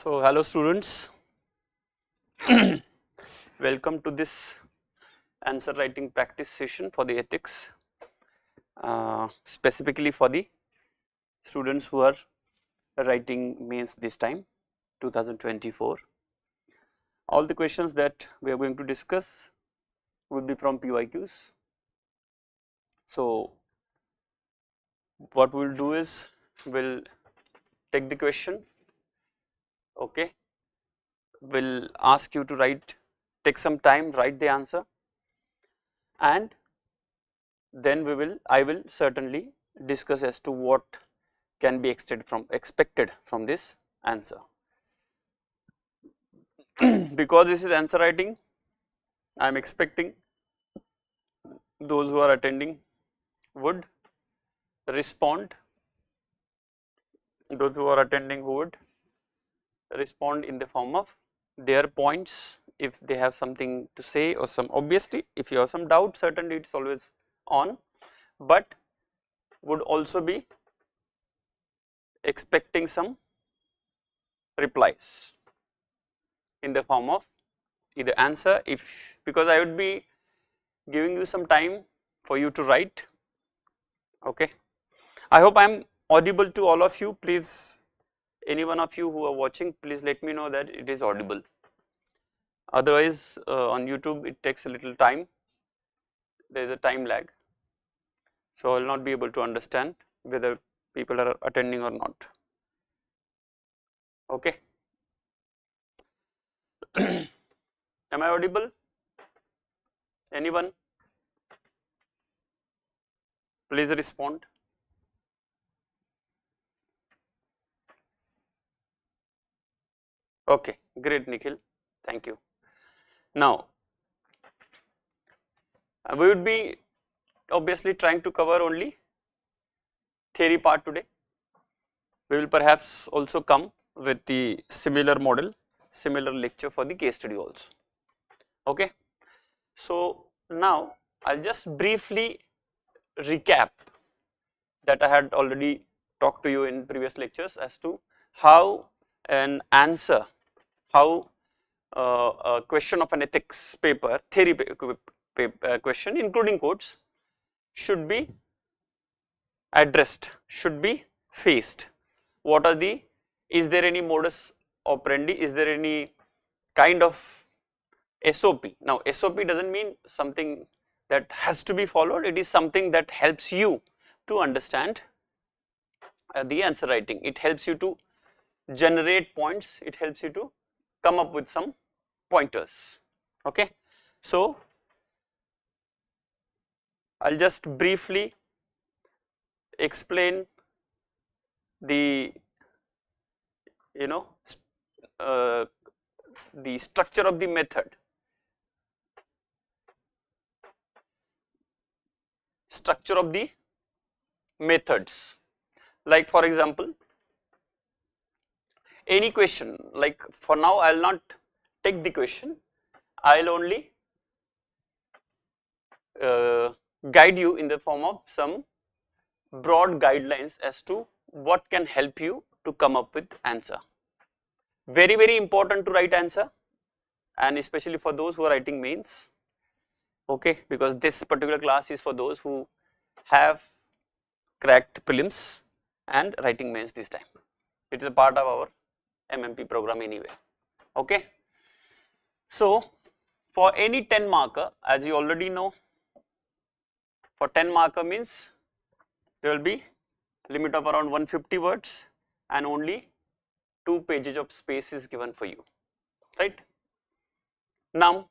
So, hello students, welcome to this answer writing practice session for the ethics, specifically for the students who are writing mains this time 2024. All the questions that we are going to discuss will be from PYQs. So, what we will do is we will take the question, okay, we will ask you to take some time, write the answer, and then I will certainly discuss as to what can be expected from this answer. Because this is answer writing, I am expecting those who are attending would respond, who would respond in the form of their points if they have something to say, or obviously if you have some doubt, certainly it is always on, but would also be expecting some replies in the form of either answer, because I would be giving you some time for you to write. Okay, I hope I am audible to all of you. Please, any one of you who are watching, please let me know that it is audible. Otherwise, on YouTube it takes a little time, there is a time lag, so I will not be able to understand whether people are attending or not. Okay. Am I audible? Anyone? Please respond. Okay, great Nikhil, thank you. Now, we would be obviously trying to cover only theory part today. We will perhaps also come with the similar model, similar lecture for the case study also. Okay. So, now I will just briefly recap that I had already talked to you in previous lectures as to how an answer, how a question of an ethics paper, theory question including quotes, should be addressed, should be faced. What are is there any modus operandi, is there any kind of SOP? Now, SOP does not mean something that has to be followed, it is something that helps you to understand the answer writing, it helps you to generate points, it helps you to come up with some pointers. Okay. So, I will just briefly explain the the structure of the method, methods. Like for example, any question, like for now I will not take the question, I will only guide you in the form of some broad guidelines as to what can help you to come up with answer. Very important to write answer, and especially for those who are writing mains, okay, because this particular class is for those who have cracked prelims and writing mains this time. It is a part of our MMP program anyway. Okay. So, for any 10 marker, as you already know, for 10 marker means there will be limit of around 150 words and only 2 pages of space is given for you, right. Now,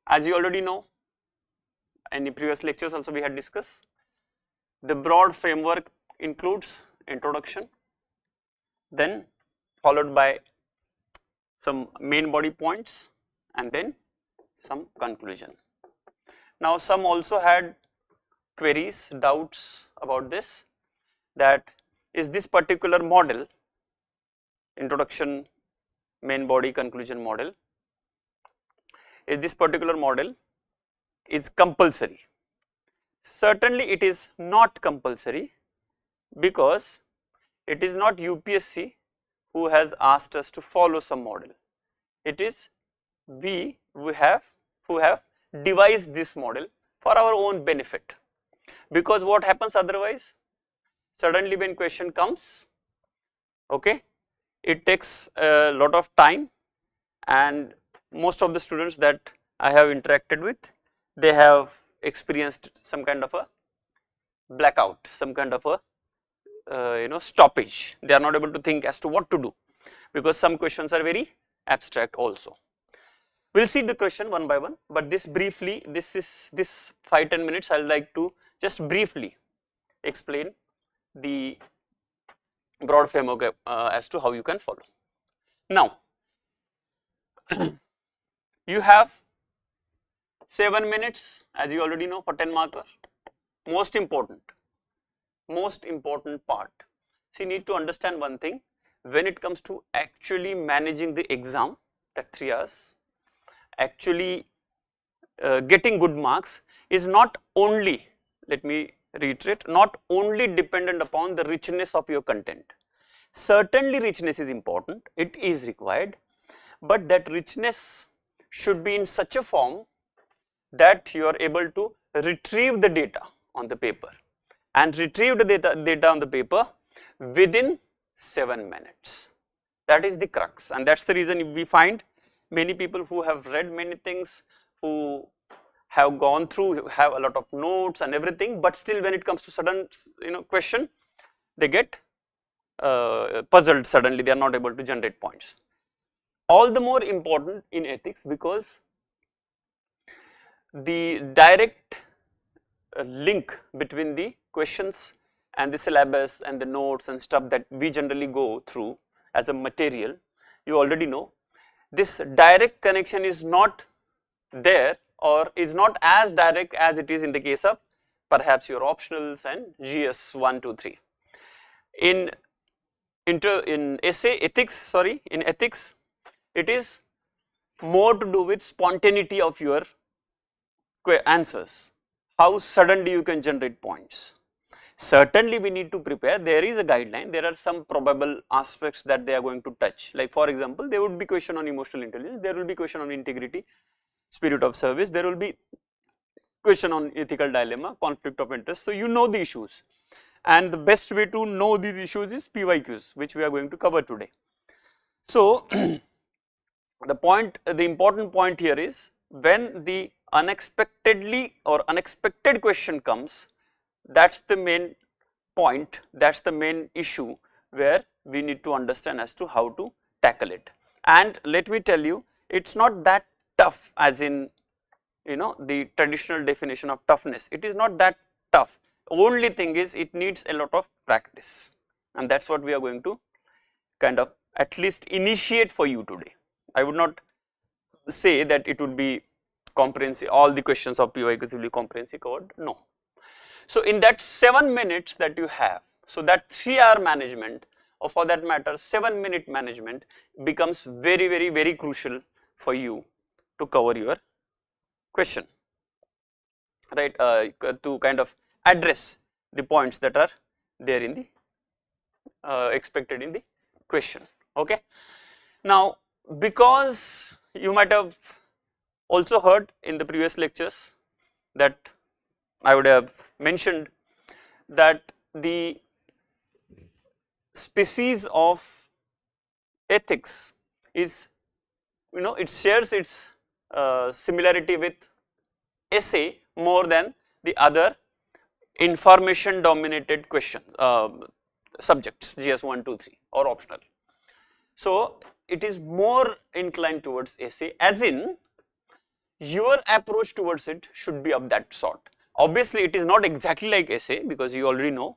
as you already know, in the previous lectures also we had discussed, the broad framework includes introduction, then followed by some main body points and then some conclusion. Now, some also had queries, doubts about this, that is this particular model, introduction, main body, conclusion model, is this particular model is compulsory. Certainly it is not compulsory, because it is not UPSC who has asked us to follow some model. It is we who have devised this model for our own benefit, because what happens otherwise, suddenly when question comes, okay, it takes a lot of time, and most of the students that I have interacted with, they have experienced some kind of a blackout, some kind of a stoppage. They are not able to think as to what to do, because some questions are very abstract also. We will see the question one by one, but this briefly, this 5-10 minutes, I would like to just briefly explain the broad framework as to how you can follow. Now, you have 7 minutes, as you already know, for 10 marker. Most important part. So you need to understand one thing, when it comes to actually managing the exam, that 3 hours, actually getting good marks is not only, let me reiterate, not only dependent upon the richness of your content. Certainly richness is important, it is required, but that richness should be in such a form that you are able to retrieve the data on the paper, and retrieve the data on the paper within 7 minutes. That is the crux, and that's the reason we find many people who have read many things, who have gone through, have a lot of notes and everything, but still when it comes to sudden question, they get puzzled suddenly, they are not able to generate points. All the more important in ethics, because the direct link between the questions and the syllabus and the notes and stuff that we generally go through as a material, you already know, this direct connection is not there, or is not as direct as it is in the case of perhaps your optionals and GS 1, 2, 3. In ethics, it is more to do with spontaneity of your answers, how suddenly you can generate points. Certainly we need to prepare, there is a guideline, there are some probable aspects that they are going to touch, like for example, there would be question on emotional intelligence, there will be question on integrity, spirit of service, there will be question on ethical dilemma, conflict of interest. So you know the issues, and the best way to know these issues is PYQs, which we are going to cover today. So the important point here is, when the unexpected question comes, that's the main point, that's the main issue where we need to understand as to how to tackle it. And let me tell you, it's not that tough as in the traditional definition of toughness, it is not that tough. Only thing is, it needs a lot of practice, and that's what we are going to kind of at least initiate for you today. I would not say that it would be comprehensive, all the questions of PYQs will be comprehensive covered, no. So in that 7 minutes that you have, so that 3-hour management, or for that matter 7-minute management, becomes very crucial for you to cover your question, right, to kind of address the points that are there in the expected in the question. Okay. Now, because you might have also heard in the previous lectures that I would have mentioned that the species of ethics is, it shares its similarity with essay more than the other information dominated question subjects, GS 1, 2, 3 or optional. So it is more inclined towards essay, as in your approach towards it should be of that sort. Obviously it is not exactly like essay, because you already know,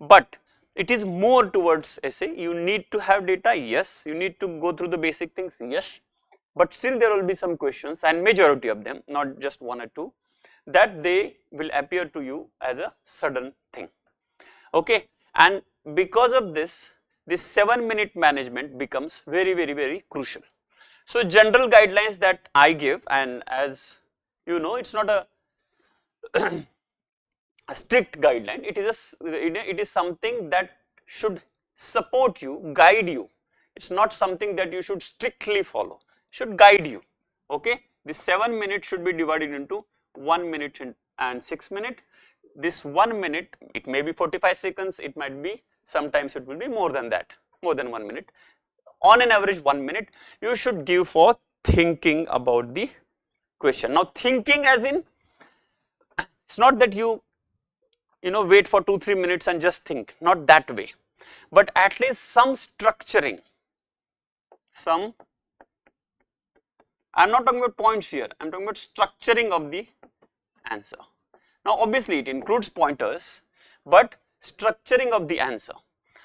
but it is more towards essay. You need to have data, yes, you need to go through the basic things, yes, but still there will be some questions, and majority of them, not just 1 or 2, that they will appear to you as a sudden thing. Okay, and because of this 7-minute management becomes very crucial. So general guidelines that I give, and as you know, it's not a a strict guideline, it is something that should support you, guide you It's not something that you should strictly follow, it should guide you. Okay, this 7 minutes should be divided into 1 minute and 6 minutes. This 1 minute, it may be 45 seconds, it might be, sometimes it will be more than that, more than 1 minute. On an average 1 minute you should give for thinking about the question. Now thinking as in, it's not that you know wait for 2-3 minutes and just think, not that way, but at least some structuring, some, I am not talking about points here, I am talking about structuring of the answer. Now obviously it includes pointers, but structuring of the answer.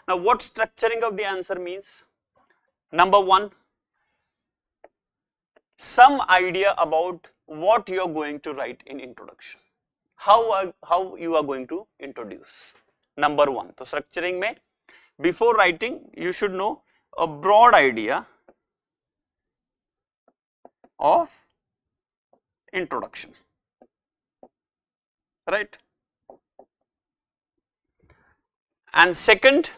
Now what structuring of the answer means? Number one, some idea about what you are going to write in introduction, how you are going to introduce. Number one, so structuring mein, before writing you should know a broad idea of introduction, right? And second,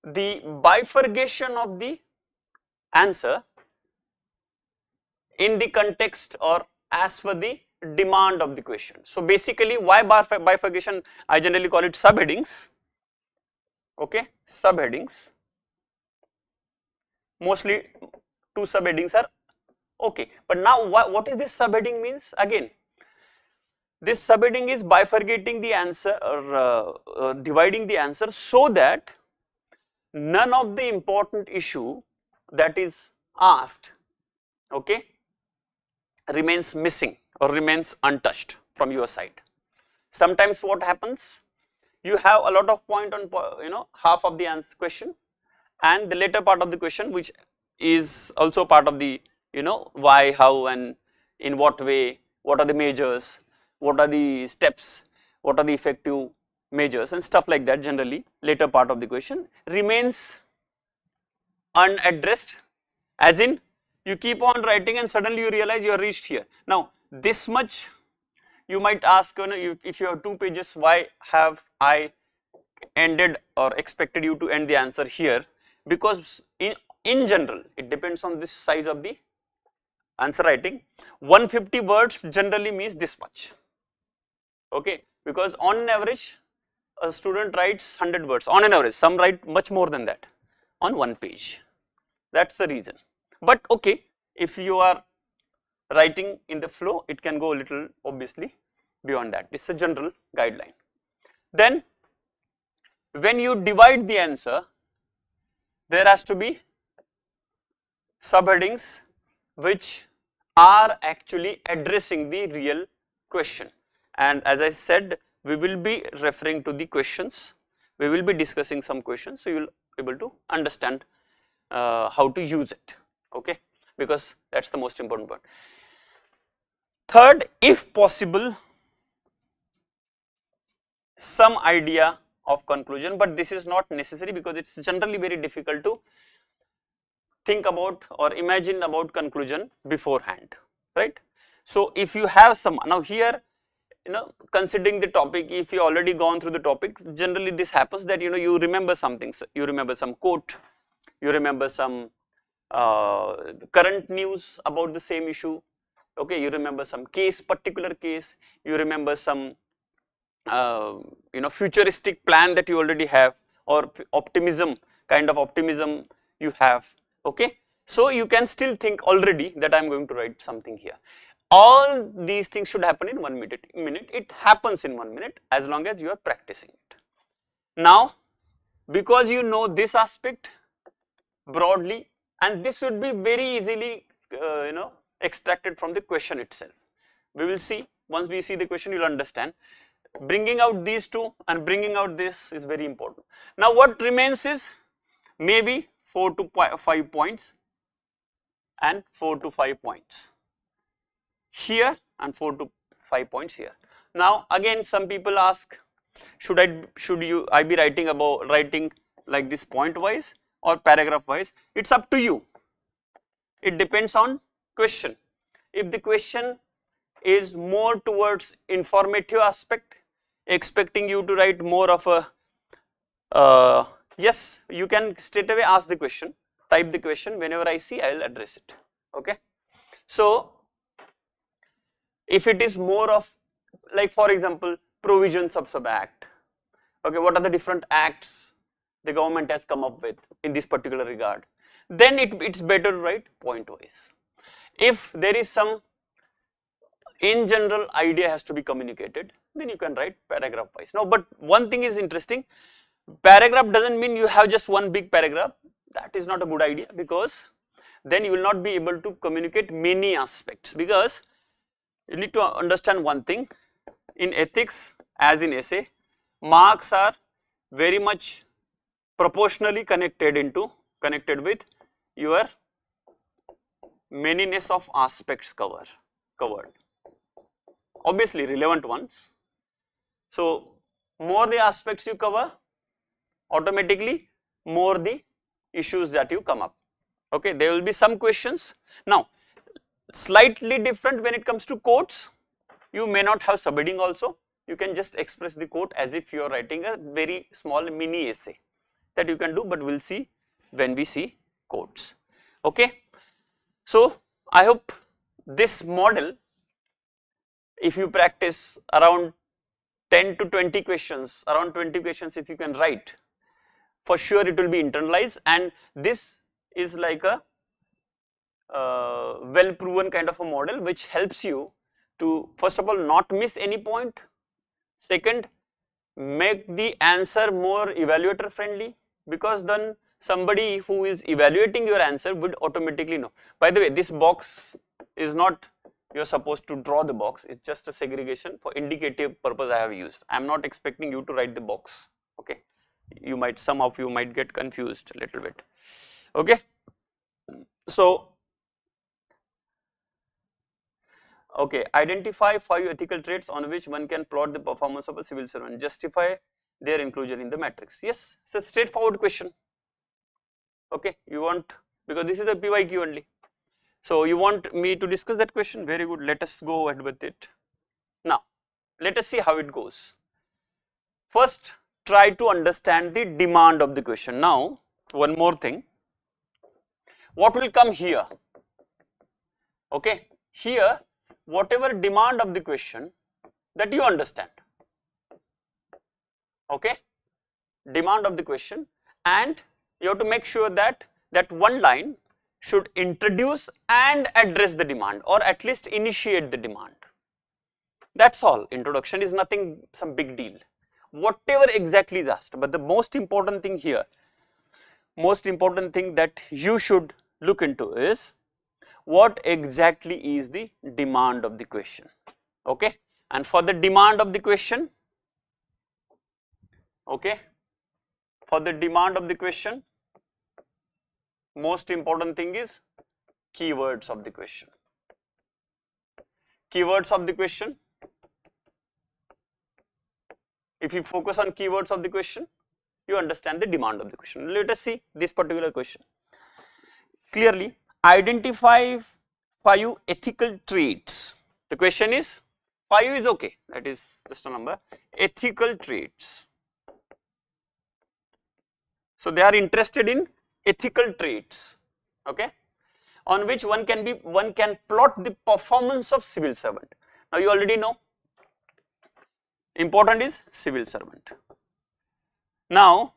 the bifurcation of the answer in the context or as per the demand of the question. So basically, why bifurcation? I generally call it subheadings. Okay, subheadings. Mostly 2 subheadings are okay. But now what is this subheading means? Again, this subheading is bifurcating the answer or dividing the answer so that none of the important issue that is asked, okay, remains missing or remains untouched from your side. Sometimes what happens, you have a lot of point on, you know, half of the answer question, and the later part of the question which is also part of the, you know, why, how and in what way, what are the measures, what are the steps, what are the effective measures and stuff like that. Generally later part of the question remains unaddressed, as in you keep on writing and suddenly you realize you are reached here. Now this much you might ask, you know, if you have 2 pages, why have I ended or expected you to end the answer here? Because in general it depends on this size of the answer writing. 150 words generally means this much, okay, because on an average a student writes 100 words on an average, some write much more than that on 1 page. That's the reason. But okay, if you are writing in the flow, it can go a little obviously beyond that. This is a general guideline. Then when you divide the answer, there has to be subheadings which are actually addressing the real question. And as I said, we will be referring to the questions, we will be discussing some questions, so you will be able to understand how to use it, okay, because that is the most important part. Third, if possible, some idea of conclusion, but this is not necessary because it is generally very difficult to think about or imagine about conclusion beforehand, right. So if you have some, now here, you know, considering the topic, if you already gone through the topic, generally this happens that, you know, you remember something, you remember some quote, you remember some current news about the same issue, okay, you remember some case, particular case, you remember some you know, futuristic plan that you already have, or optimism, kind of optimism you have, okay. So you can still think already that I am going to write something here. All these things should happen in 1 minute. It happens in 1 minute as long as you are practicing it. Now because you know this aspect broadly, and this would be very easily you know, extracted from the question itself. We will see, once we see the question you will understand. Bringing out these two and bringing out this is very important. Now what remains is maybe 4 to 5 points and 4 to 5 points here and 4 to 5 points here. Now again some people ask, should I be writing like this point wise or paragraph wise? It's up to you. It depends on question. If the question is more towards informative aspect, expecting you to write more of a Yes, you can straight away ask the question, type the question, whenever I see I will address it. Okay. So if it is more of, like for example, provisions of sub act, okay, what are the different acts the government has come up with in this particular regard, then it's better to write point wise. If there is some in general idea has to be communicated, then you can write paragraph wise. Now, but one thing is interesting, paragraph doesn't mean you have just one big paragraph. That is not a good idea, because then you will not be able to communicate many aspects, because you need to understand one thing, in ethics as in essay, marks are very much proportionally connected with your manyness of aspects covered, obviously relevant ones. So more the aspects you cover, automatically more the issues that you come up. Okay, there will be some questions. Now slightly different when it comes to quotes, you may not have subheading also, you can just express the quote as if you are writing a very small mini essay, that you can do, but we will see when we see quotes. Okay. So I hope this model, if you practice around 10 to 20 questions, around 20 questions if you can write, for sure it will be internalized, and this is like a well proven kind of a model which helps you to, first of all, not miss any point, second, make the answer more evaluator friendly, because then somebody who is evaluating your answer would automatically know. By the way, this box is not, you are supposed to draw the box, it's just a segregation for indicative purpose I have used. I am not expecting you to write the box. Okay, you might, some of you might get confused a little bit. Okay. So okay, identify 5 ethical traits on which one can plot the performance of a civil servant, justify their inclusion in the matrix. Yes, it's a straightforward question. Okay, you want, because this is a PYQ only, so you want me to discuss that question, very good, let us go ahead with it. Now let us see how it goes. First, try to understand the demand of the question. Now one more thing, what will come here? Okay, here whatever demand of the question, that you understand. Okay, demand of the question, and you have to make sure that that one line should introduce and address the demand, or at least initiate the demand. That's all. Introduction is nothing, some big deal, whatever exactly is asked. But the most important thing here, most important thing that you should look into is what exactly is the demand of the question. Okay, and for the demand of the question, okay, for the demand of the question, most important thing is keywords of the question. Keywords of the question, if you focus on keywords of the question, you understand the demand of the question. Let us see this particular question clearly. Identify 5 ethical traits. The question is 5 is okay, that is just a number, ethical traits. So they are interested in ethical traits, okay, on which one can plot the performance of civil servant. Now you already know, important is civil servant. Now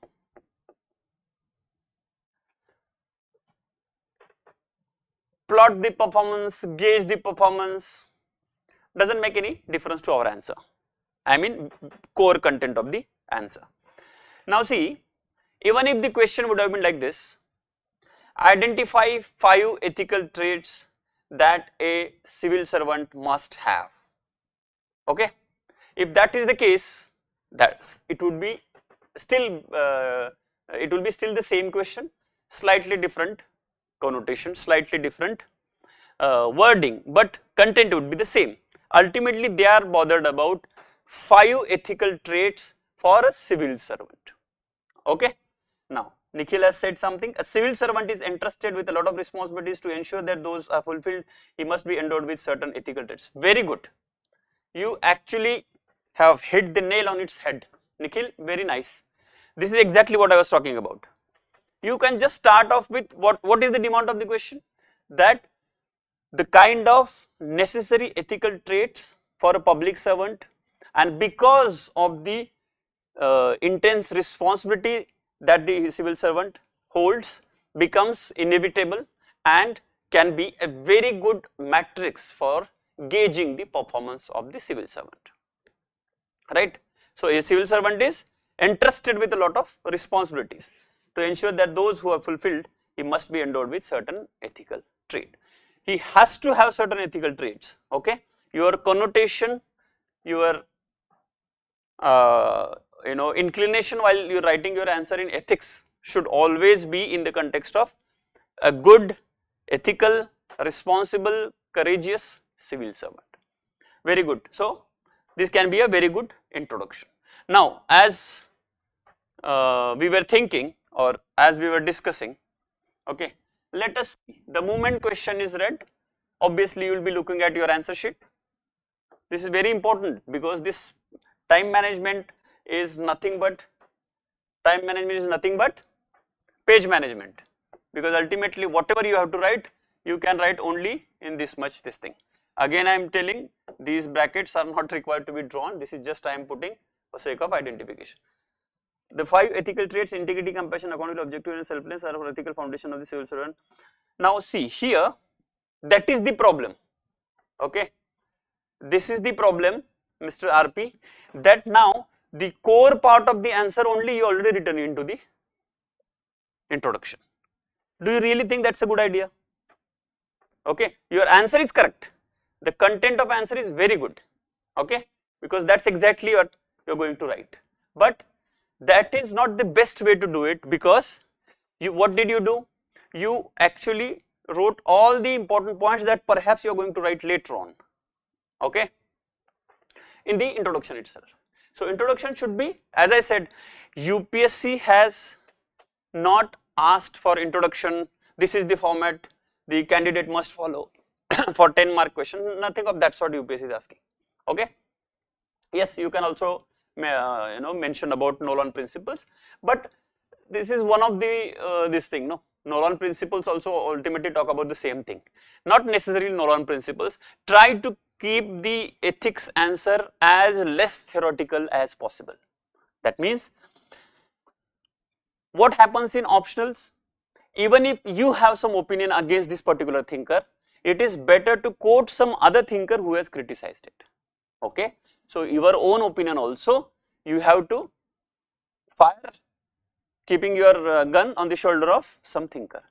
plot the performance, gauge the performance, doesn't make any difference to our answer, I mean core content of the answer. Now see, even if the question would have been like this, identify 5 ethical traits that a civil servant must have. Okay, if that is the case, it would be still the same question, slightly different connotation, slightly different wording, but content would be the same. Ultimately they are bothered about 5 ethical traits for a civil servant. Okay. Now Nikhil has said something, a civil servant is entrusted with a lot of responsibilities. To ensure that those are fulfilled, he must be endowed with certain ethical traits. Very good, you actually have hit the nail on its head, Nikhil, very nice. This is exactly what I was talking about. You can just start off with what is the demand of the question, that the kind of necessary ethical traits for a public servant, and because of the intense responsibility that the civil servant holds becomes inevitable and can be a very good matrix for gauging the performance of the civil servant, right. So a civil servant is entrusted with a lot of responsibilities. To ensure that those who are fulfilled, he must be endowed with certain ethical trait. He has to have certain ethical traits, okay. Your connotation, your inclination while you are writing your answer in ethics should always be in the context of a good, ethical, responsible, courageous civil servant. Very good. So this can be a very good introduction. Now, as we were thinking, or as we were discussing, okay, let us see. The moment question is read, obviously you will be looking at your answer sheet. This is very important because this time management is nothing but page management, because ultimately whatever you have to write, you can write only in this much this thing. Again I am telling, these brackets are not required to be drawn, this is just I am putting for sake of identification. The 5 ethical traits: integrity, compassion, accountability, objectivity and selflessness are ethical foundation of the civil servant. Now see here, that is the problem, okay. This is the problem, Mr. RP, that now the core part of the answer only you already written into the introduction. Do you really think that's a good idea? Okay, your answer is correct, the content of answer is very good, okay, because that's exactly what you're going to write, but that is not the best way to do it, because what did you do? You actually wrote all the important points that perhaps you're going to write later on, okay, in the introduction itself. So introduction should be, as I said, UPSC has not asked for introduction, this is the format the candidate must follow for 10 mark question, nothing of that sort UPSC is asking, okay. Yes, you can also mention about Nolan principles, but this is one of the this thing, no, Nolan principles also ultimately talk about the same thing, not necessarily Nolan principles. Try to keep the ethics answer as less theoretical as possible. That means what happens in optionals, even if you have some opinion against this particular thinker, it is better to quote some other thinker who has criticized it, okay. So your own opinion also you have to fire, keeping your gun on the shoulder of some thinker.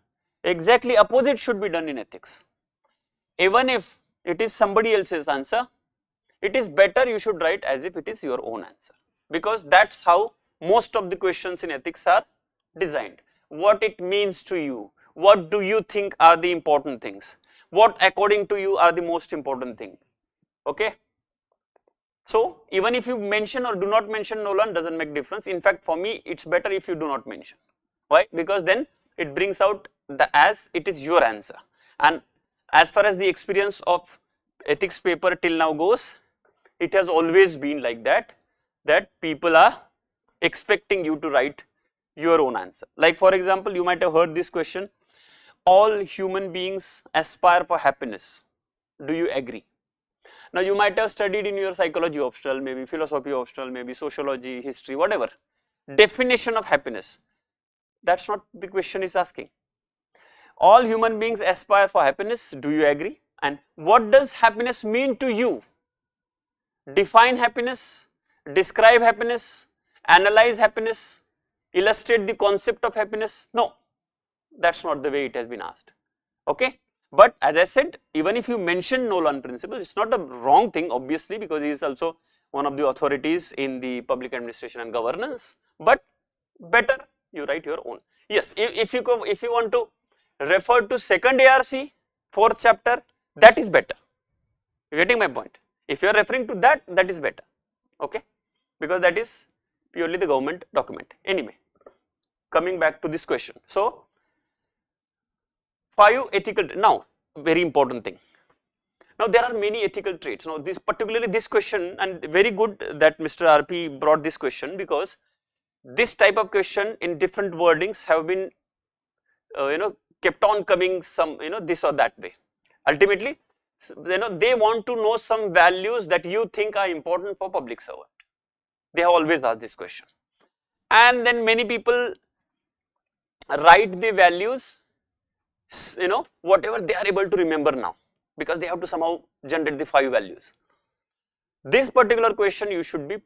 Exactly opposite should be done in ethics. Even if it is somebody else's answer, it is better you should write as if it is your own answer, because that's how most of the questions in ethics are designed. What it means to you, what do you think are the important things, what according to you are the most important thing, okay. So even if you mention or do not mention Nolan doesn't make difference. In fact, for me it's better if you do not mention. Why? Because then it brings out the as it is your answer, and as far as the experience of ethics paper till now goes, it has always been like that, that people are expecting you to write your own answer. Like for example, you might have heard this question, all human beings aspire for happiness, do you agree? Now you might have studied in your psychology optional, maybe philosophy optional, maybe sociology, history, whatever, definition of happiness. That's not the question is asking. All human beings aspire for happiness, do you agree? And what does happiness mean to you? Define happiness, describe happiness, analyze happiness, illustrate the concept of happiness. No, that's not the way it has been asked, okay. But as I said, even if you mention Nolan principles, it's not a wrong thing obviously, because he is also one of the authorities in the public administration and governance, but better you write your own. Yes, if you want to refer to second ARC 4th chapter, that is better. You getting my point? If you are referring to that, that is better, okay, because that is purely the government document. Anyway, coming back to this question. So 5 ethical, now very important thing. Now there are many ethical traits. Now this particularly this question, and very good that Mr. RP brought this question, because this type of question in different wordings have been kept on coming some this or that way. Ultimately, they want to know some values that you think are important for public servant. They have always asked this question, and then many people write the values, whatever they are able to remember now, because they have to somehow generate the 5 values. This particular question you should be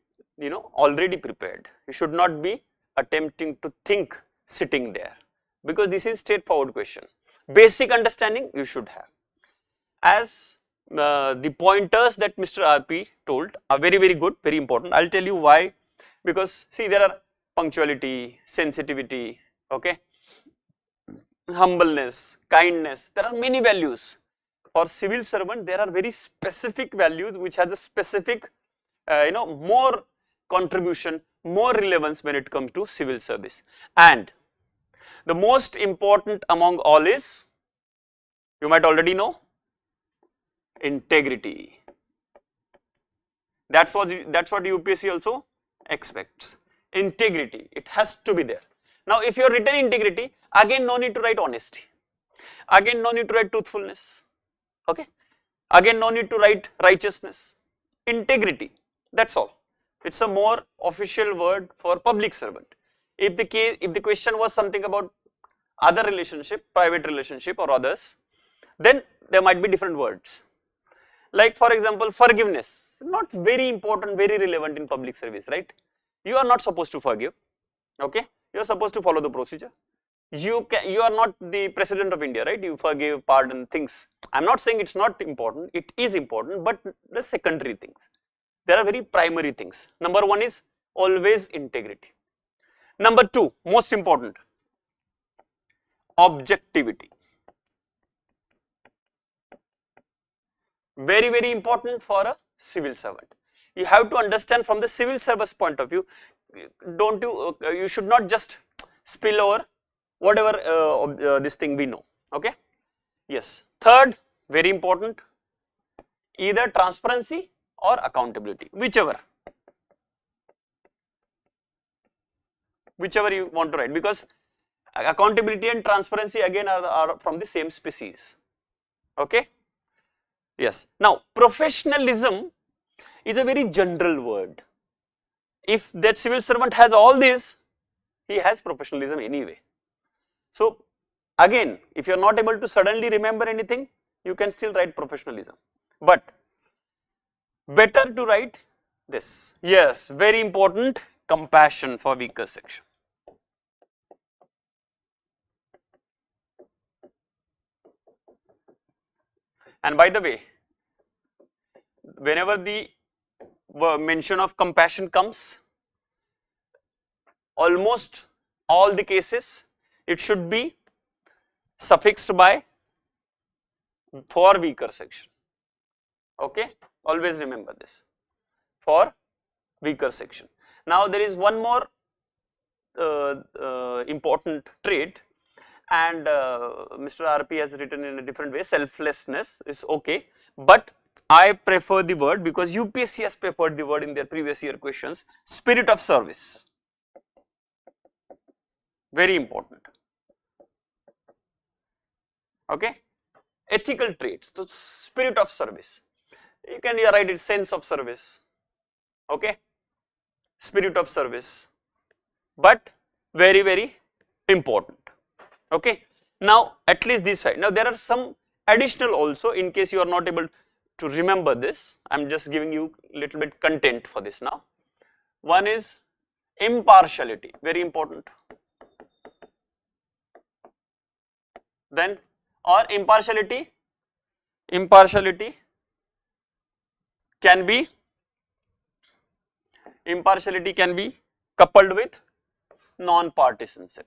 already prepared. You should not be attempting to think sitting there, because this is straightforward question. Basic understanding you should have. As the pointers that Mr. RP told are very, very good, very important. I will tell you why. Because see, there are punctuality, sensitivity, okay, humbleness, kindness, there are many values. For civil servant, there are very specific values which has a specific more contribution, more relevance when it comes to civil service. And the most important among all is, you might already know, integrity. That's what UPSC also expects. Integrity, it has to be there. Now, if you are written integrity, again no need to write honesty, again no need to write truthfulness, okay, again no need to write righteousness. Integrity, that's all. It's a more official word for public servant. If the question was something about other relationship, private relationship or others, then there might be different words. Like for example, forgiveness, not very important, very relevant in public service, right? You are not supposed to forgive, okay? You are supposed to follow the procedure. You are not the President of India, right? You forgive, pardon, things. I am not saying it's not important, it is important, but the secondary things. There are very primary things. Number 1 is always integrity. Number 2, most important, objectivity. Very, very important for a civil servant. You have to understand from the civil service point of view. You should not just spill over whatever this thing we know, okay? Yes. Third, very important, either transparency or accountability, whichever you want to write, because accountability and transparency again are from the same species, okay? Yes. Now, professionalism is a very general word. If that civil servant has all this, he has professionalism anyway. So, again, if you are not able to suddenly remember anything, you can still write professionalism, but better to write this. Yes, very important, compassion for weaker section. And by the way, whenever the mention of compassion comes, almost all the cases it should be suffixed by for weaker section, okay? Always remember this, for weaker section. Now, there is one more important trait, and Mr. RP has written in a different way. Selflessness is okay, but I prefer the word, because UPSC has preferred the word in their previous year questions, spirit of service. Very important, okay? Ethical traits, so spirit of service, you can write it sense of service, okay? Spirit of service, but very, very important, okay? Now, at least this side. Now, there are some additional also, in case you are not able to remember this, I am just giving you little bit content for this now. One is impartiality, very important. Then, or impartiality can be coupled with non-partisanship,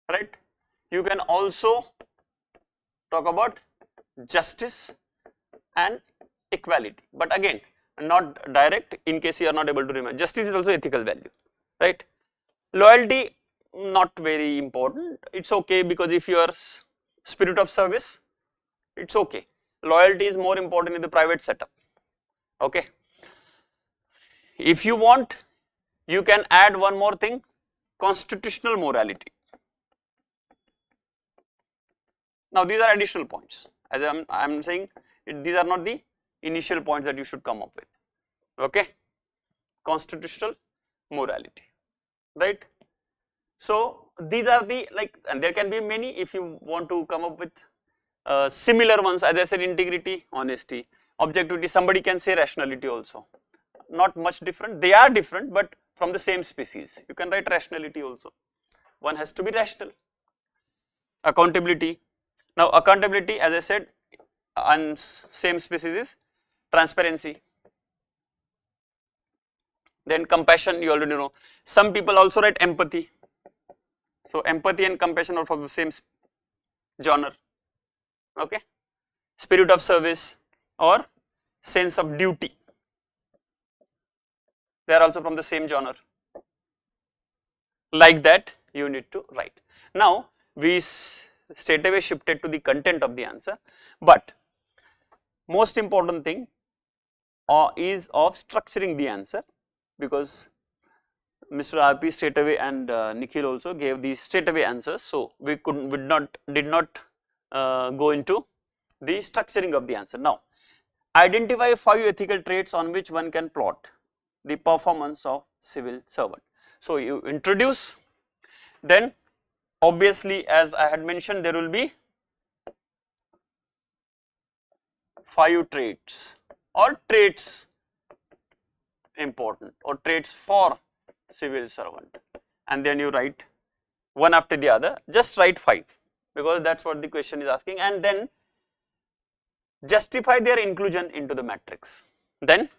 right? You can also talk about justice and equality, but again not direct, in case you are not able to remember. Justice is also ethical value, right? Loyalty, not very important, it's okay, because if you are spirit of service, it's okay. Loyalty is more important in the private setup, okay? If you want, you can add one more thing, constitutional morality. Now these are additional points, as I am saying, these are not the initial points that you should come up with. Okay, constitutional morality, right? So these are the, like, and there can be many if you want to come up with similar ones. As I said, integrity, honesty, objectivity, somebody can say rationality also, not much different, they are different but from the same species. You can write rationality also, one has to be rational. Accountability, now accountability, as I said, on same species is transparency. Then compassion, you already know. Some people also write empathy. So empathy and compassion are from the same genre. Okay. Spirit of service or sense of duty, they are also from the same genre. Like that you need to write. Now we straight away shifted to the content of the answer, but most important thing is of structuring the answer, because Mr. RP straight away and Nikhil also gave the straight away answers, so we did not go into the structuring of the answer. Now identify 5 ethical traits on which one can plot the performance of civil servant. So you introduce, then obviously as I had mentioned, there will be 5 traits or traits important or traits for civil servant, and then you write one after the other, just write 5 because that's what the question is asking, and then justify their inclusion into the matrix. Then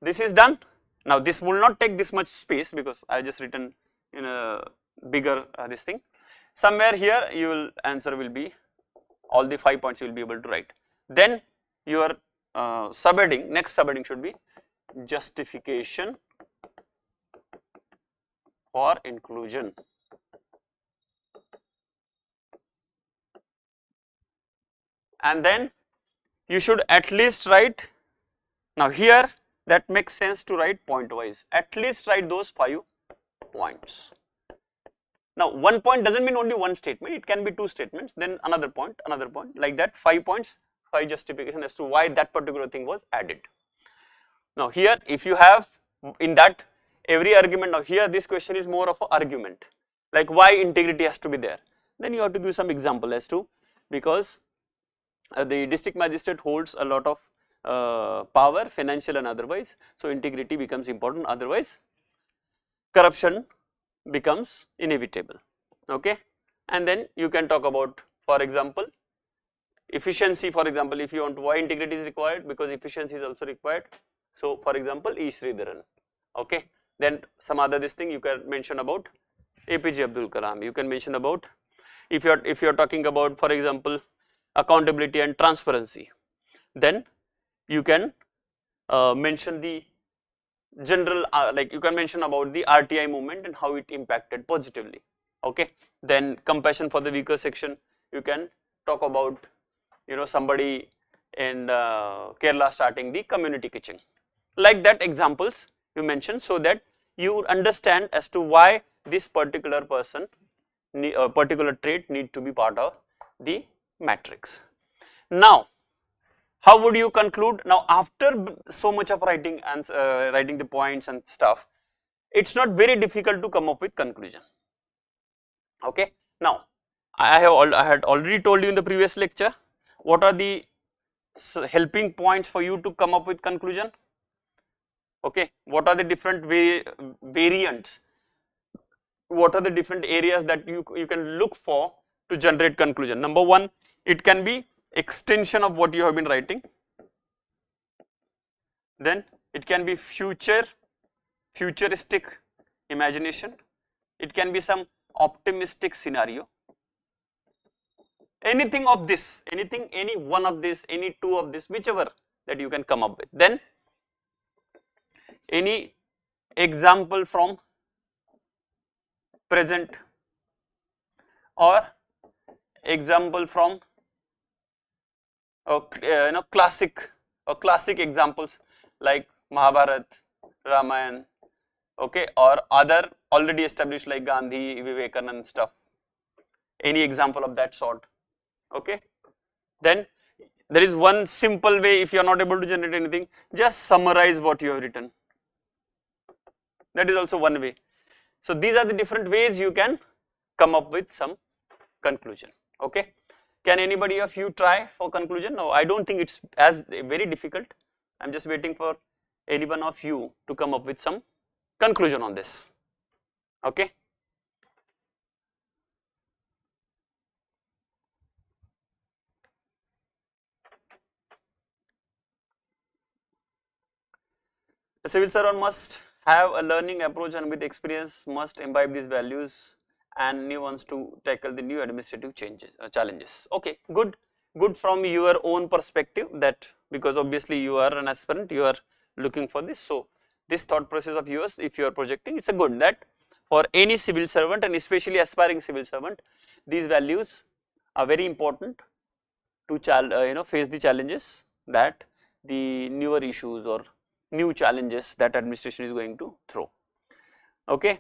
this is done. Now this will not take this much space because I just written in a bigger this thing. Somewhere here your answer will be, all the 5 points you will be able to write. Then your subheading, next subheading should be justification for inclusion. And then you should at least write, now here that makes sense to write point wise, at least write those 5 points. Now 1 point does not mean only one statement, it can be 2 statements, then another point, like that, 5 points, 5 justification as to why that particular thing was added. Now here if you have in that every argument, now here this question is more of an argument, like why integrity has to be there, then you have to give some example as to, because the district magistrate holds a lot of power, financial and otherwise, so integrity becomes important, otherwise corruption becomes inevitable. Okay, and then you can talk about, for example, efficiency. For example, if you want, why integrity is required, because efficiency is also required. So for example, E. Sridharan. Okay, then some other this thing you can mention about APJ Abdul Kalam. You can mention about, if you are talking about, for example, accountability and transparency, then you can mention the general, like you can mention about the RTI movement and how it impacted positively. Okay, then compassion for the weaker section, you can talk about, you know, somebody in Kerala starting the community kitchen, like that examples you mention, so that you understand as to why this particular person, particular trait need to be part of the matrix. Now how would you conclude? Now after so much of writing and writing the points and stuff, it's not very difficult to come up with conclusion. Okay, now I had already told you in the previous lecture what are the helping points for you to come up with conclusion. Okay, what are the different variants, what are the different areas that you can look for to generate conclusion. Number 1, it can be extension of what you have been writing, then it can be futuristic imagination, it can be some optimistic scenario, anything of this, anything, any one of this, any 2 of this, whichever that you can come up with. Then any example from present or example from classic examples like Mahabharata, Ramayana, okay, or other already established like Gandhi, Vivekanand stuff, any example of that sort, okay. Then there is one simple way, if you are not able to generate anything, just summarize what you have written. That is also one way. So these are the different ways you can come up with some conclusion, okay. Can anybody of you try for conclusion? No, I don't think it's as very difficult. I'm just waiting for any one of you to come up with some conclusion on this, okay. The civil servant must have a learning approach and with experience must imbibe these values and new ones to tackle the new administrative changes, challenges. Okay, good from your own perspective, that because obviously you are an aspirant, you are looking for this. So this thought process of yours, if you are projecting, it's a good that for any civil servant and especially aspiring civil servant, these values are very important to face the challenges that the newer issues or new challenges that administration is going to throw, okay.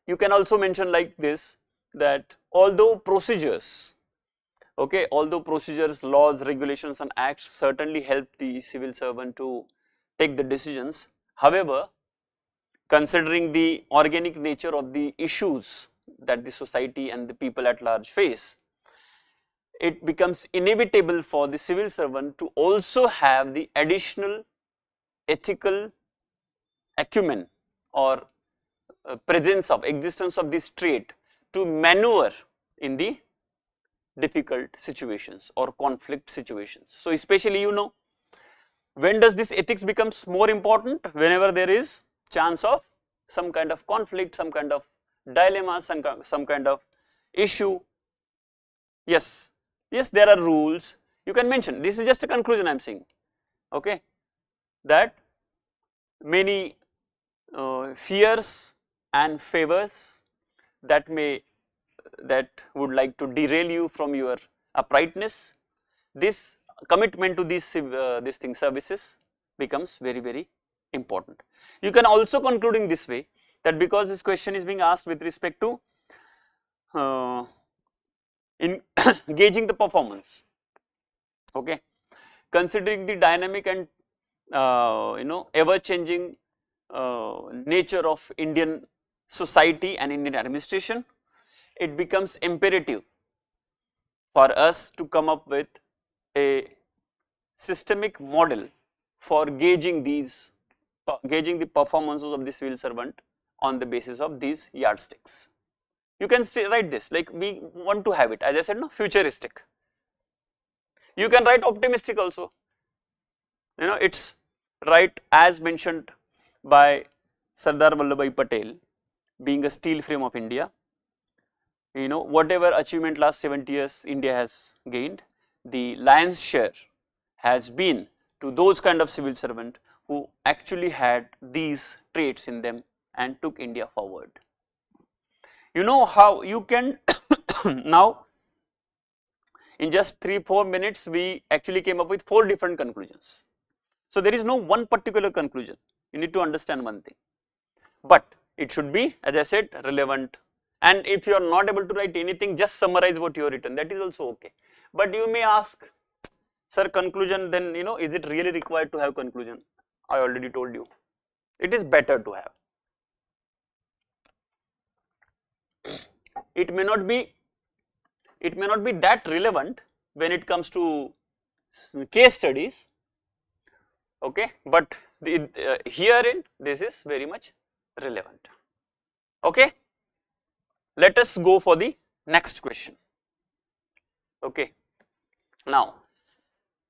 You can also mention like this, that although procedures, okay, although procedures, laws, regulations and acts certainly help the civil servant to take the decisions, however, considering the organic nature of the issues that the society and the people at large face, it becomes inevitable for the civil servant to also have the additional ethical acumen or existence of this trait to maneuver in the difficult situations or conflict situations. So especially, you know, when does this ethics becomes more important? Whenever there is chance of some kind of conflict, some kind of dilemma, some kind of issue. Yes, there are rules you can mention. This is just a conclusion I am saying, okay, that many fears and favors that would like to derail you from your uprightness, this commitment to these services becomes very important. You can also conclude in this way, that because this question is being asked with respect to in gauging the performance, okay, considering the dynamic and ever changing nature of Indian society and Indian administration, it becomes imperative for us to come up with a systemic model for gauging the performances of the civil servant on the basis of these yardsticks. You can write this like we want to have it, as I said, no, futuristic. You can write optimistic also. You know, it's right as mentioned by Sardar Vallabhbhai Patel, being a steel frame of India. You know, whatever achievement last 70 years India has gained, the lion's share has been to those kind of civil servant who actually had these traits in them and took India forward. You know how you can now in just 3-4 minutes we actually came up with 4 different conclusions. So there is no one particular conclusion, you need to understand one thing, but it should be, as I said, relevant. And if you are not able to write anything, just summarize what you have written, that is also okay. But you may ask, sir, conclusion, then you know, is it really required to have conclusion? I already told you, it is better to have. It may not be that relevant when it comes to case studies, okay, but herein this is very much relevant, okay. Let us go for the next question, okay. Now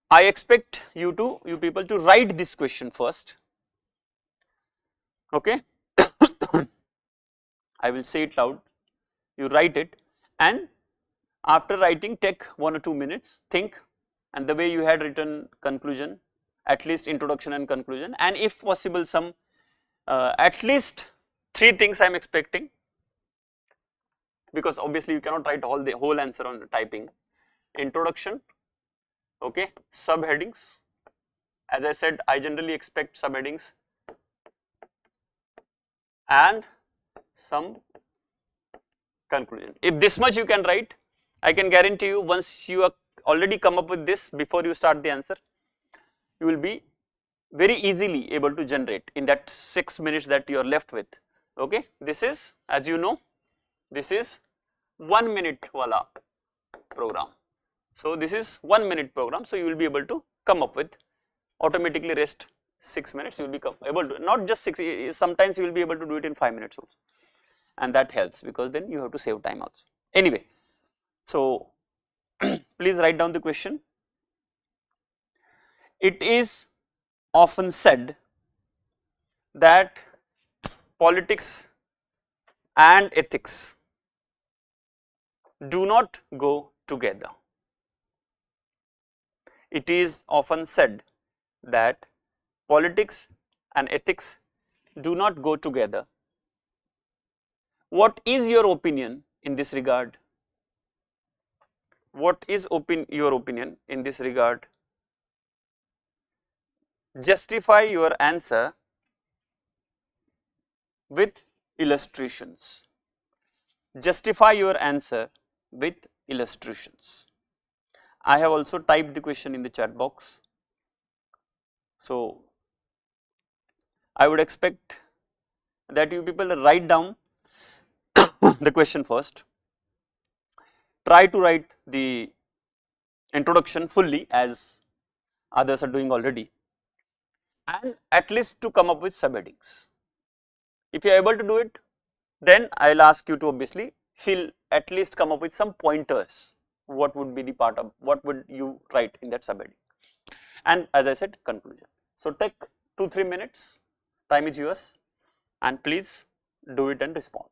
I expect you people to write this question first, okay. I will say it loud, you write it, and after writing take 1 or 2 minutes, think, and the way you had written conclusion, at least introduction and conclusion, and if possible some at least 3 things I am expecting, because obviously you cannot write the whole answer on typing. Introduction, okay, subheadings, as I said, I generally expect subheadings and some conclusion. If this much you can write, I can guarantee you once you are already come up with this before you start the answer, you will be very easily able to generate in that 6 minutes that you are left with. Okay, this is, as you know, this is 1 minute wala program. So this is 1 minute program, so you will be able to come up with automatically rest 6 minutes, you will be able to, not just 6, sometimes you will be able to do it in 5 minutes also, and that helps because then you have to save time also. Anyway, so please write down the question. It is often said that politics and ethics do not go together. It is often said that politics and ethics do not go together. What is your opinion in this regard? What is your opinion in this regard? Justify your answer with illustrations. Justify your answer with illustrations. I have also typed the question in the chat box. So I would expect that you people write down the question first. Try to write the introduction fully as others are doing already, and at least to come up with subheadings. If you are able to do it, then I will ask you to obviously at least come up with some pointers. What would be the part of, what would you write in that subheading? And as I said, conclusion. So take 2-3 minutes, time is yours, and please do it and respond.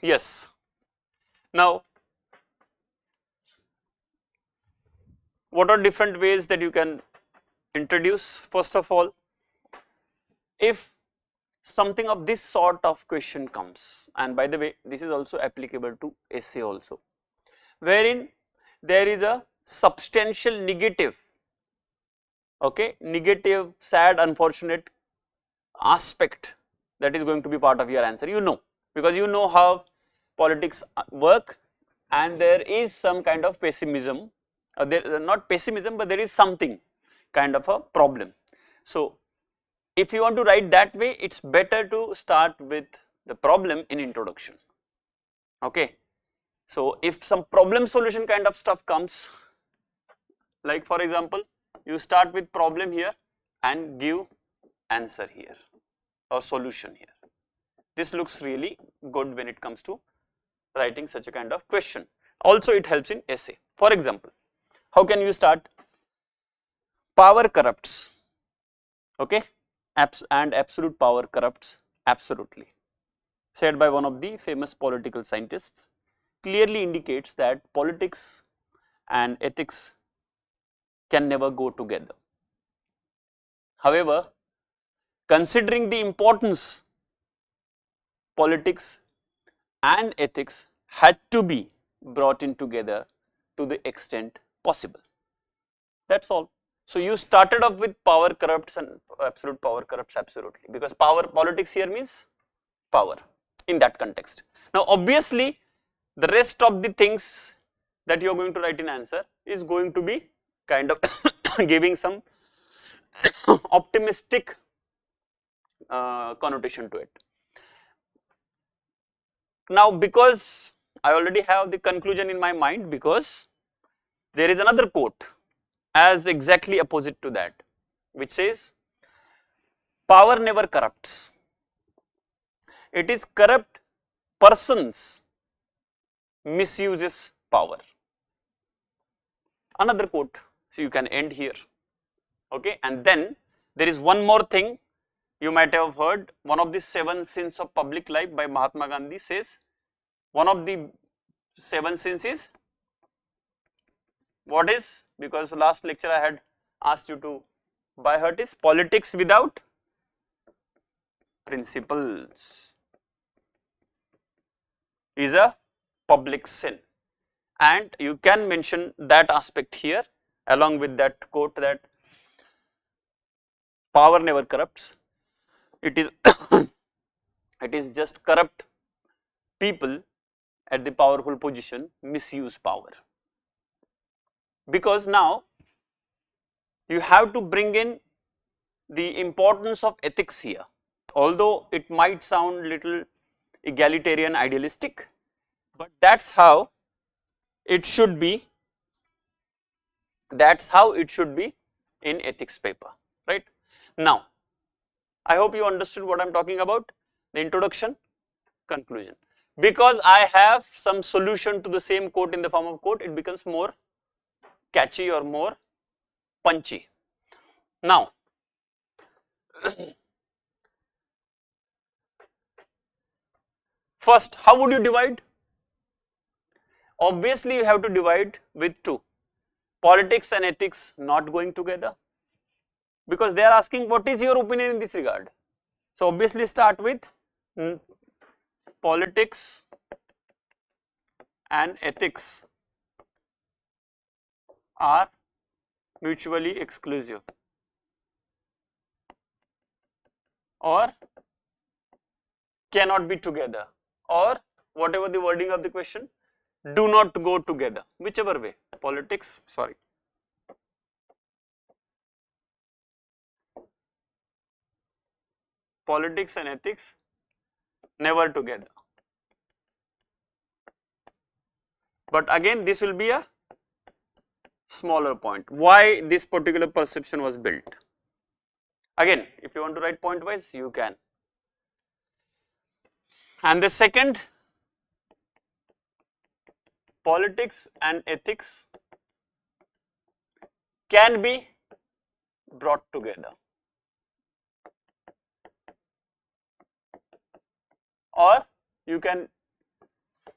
Yes. Now, what are different ways that you can introduce? First of all, if something of this sort of question comes, and by the way, this is also applicable to essay also, wherein there is a substantial negative, okay, negative, sad, unfortunate aspect that is going to be part of your answer, you know, because you know how politics work, and there is some kind of pessimism, there not pessimism, but there is something kind of a problem. So if you want to write that way, it's better to start with the problem in introduction, okay. So if some problem solution kind of stuff comes, like for example, you start with problem here and give answer here or solution here. This looks really good when it comes to writing such a kind of question. Also it helps in essay. For example, how can you start? Power corrupts, okay, and absolute power corrupts absolutely, said by one of the famous political scientists, clearly indicates that politics and ethics can never go together. However, considering the importance, politics and ethics had to be brought in together to the extent possible. That's all. So you started off with power corrupts and absolute power corrupts absolutely, because politics here means power in that context. Now obviously the rest of the things that you are going to write in answer is going to be kind of giving some optimistic connotation to it. Now because I already have the conclusion in my mind, because there is another quote as exactly opposite to that, which says power never corrupts, it is corrupt persons misuses power. Another quote, so you can end here, okay. And then there is one more thing you might have heard, one of the 7 sins of public life by Mahatma Gandhi says, one of the 7 sins is, what is, because last lecture I had asked you to by heart, is politics without principles is a public sin, and you can mention that aspect here along with that quote that power never corrupts, it is it is just corrupt people at the powerful position misuse power. Because now you have to bring in the importance of ethics here, although it might sound little egalitarian idealistic, but that's how it should be, that's how it should be in ethics paper, right. Now I hope you understood what I'm talking about, the introduction, conclusion. Because I have some solution to the same quote in the form of quote, it becomes more catchy or more punchy. Now first, how would you divide? Obviously you have to divide with 2, politics and ethics not going together, because they are asking what is your opinion in this regard. So obviously start with politics and ethics are mutually exclusive or cannot be together, or whatever the wording of the question, do not go together, whichever way, politics, sorry, politics and ethics never together. But again this will be a smaller point, why this particular perception was built. Again if you want to write point wise you can. And the second, politics and ethics can be brought together, or you can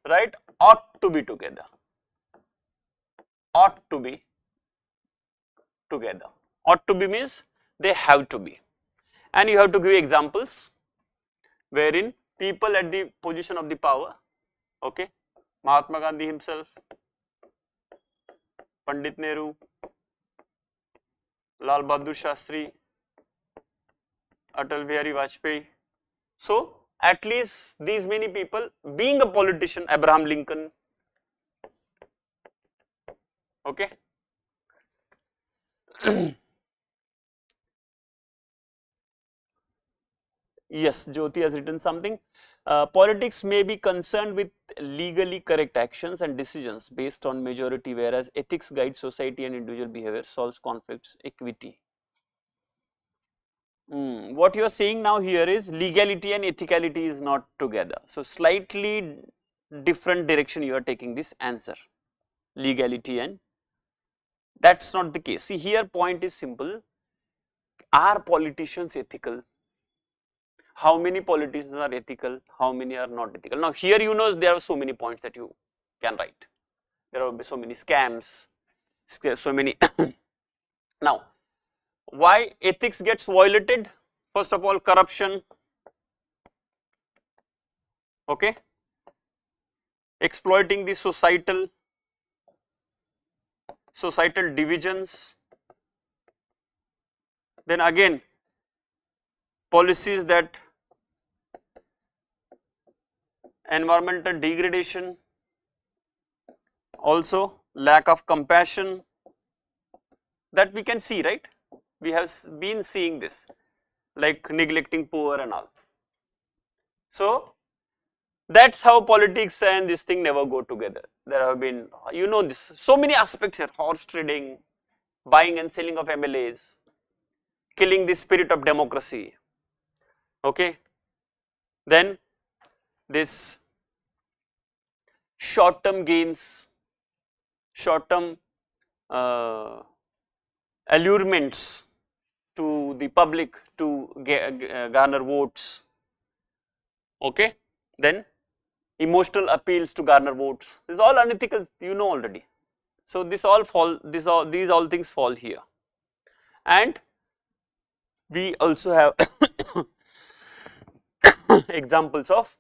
Right? Ought to be together. Ought to be together. Ought to be means they have to be. And you have to give examples wherein people at the position of the power, okay, Mahatma Gandhi himself, Pandit Nehru, Lal Bahadur Shastri, Atal Bihari Vajpayee. So at least these many people, being a politician, Abraham Lincoln, okay. Yes, Jyoti has written something. Politics may be concerned with legally correct actions and decisions based on majority, whereas ethics guides society and individual behavior, solves conflicts, equity. What you are saying now here is legality and ethicality is not together. So slightly different direction you are taking this answer, legality, and that's not the case. See, here point is simple. Are politicians ethical? How many politicians are ethical? How many are not ethical? Now here you know there are so many points that you can write. There are so many scams, so many. Now, why ethics gets violated? First of all, corruption, okay, exploiting the societal divisions, then again policies that environmental degradation, also lack of compassion, that we can see, right? We have been seeing this, like neglecting poor and all. So that's how politics and this thing never go together. There have been, you know, this so many aspects here: horse trading, buying and selling of MLAs, killing the spirit of democracy, okay. Then this short term gains, short term allurements to the public to garner votes, okay. Then emotional appeals to garner votes, this is all unethical, you know already. So this all fall, these all things fall here. And we also have examples of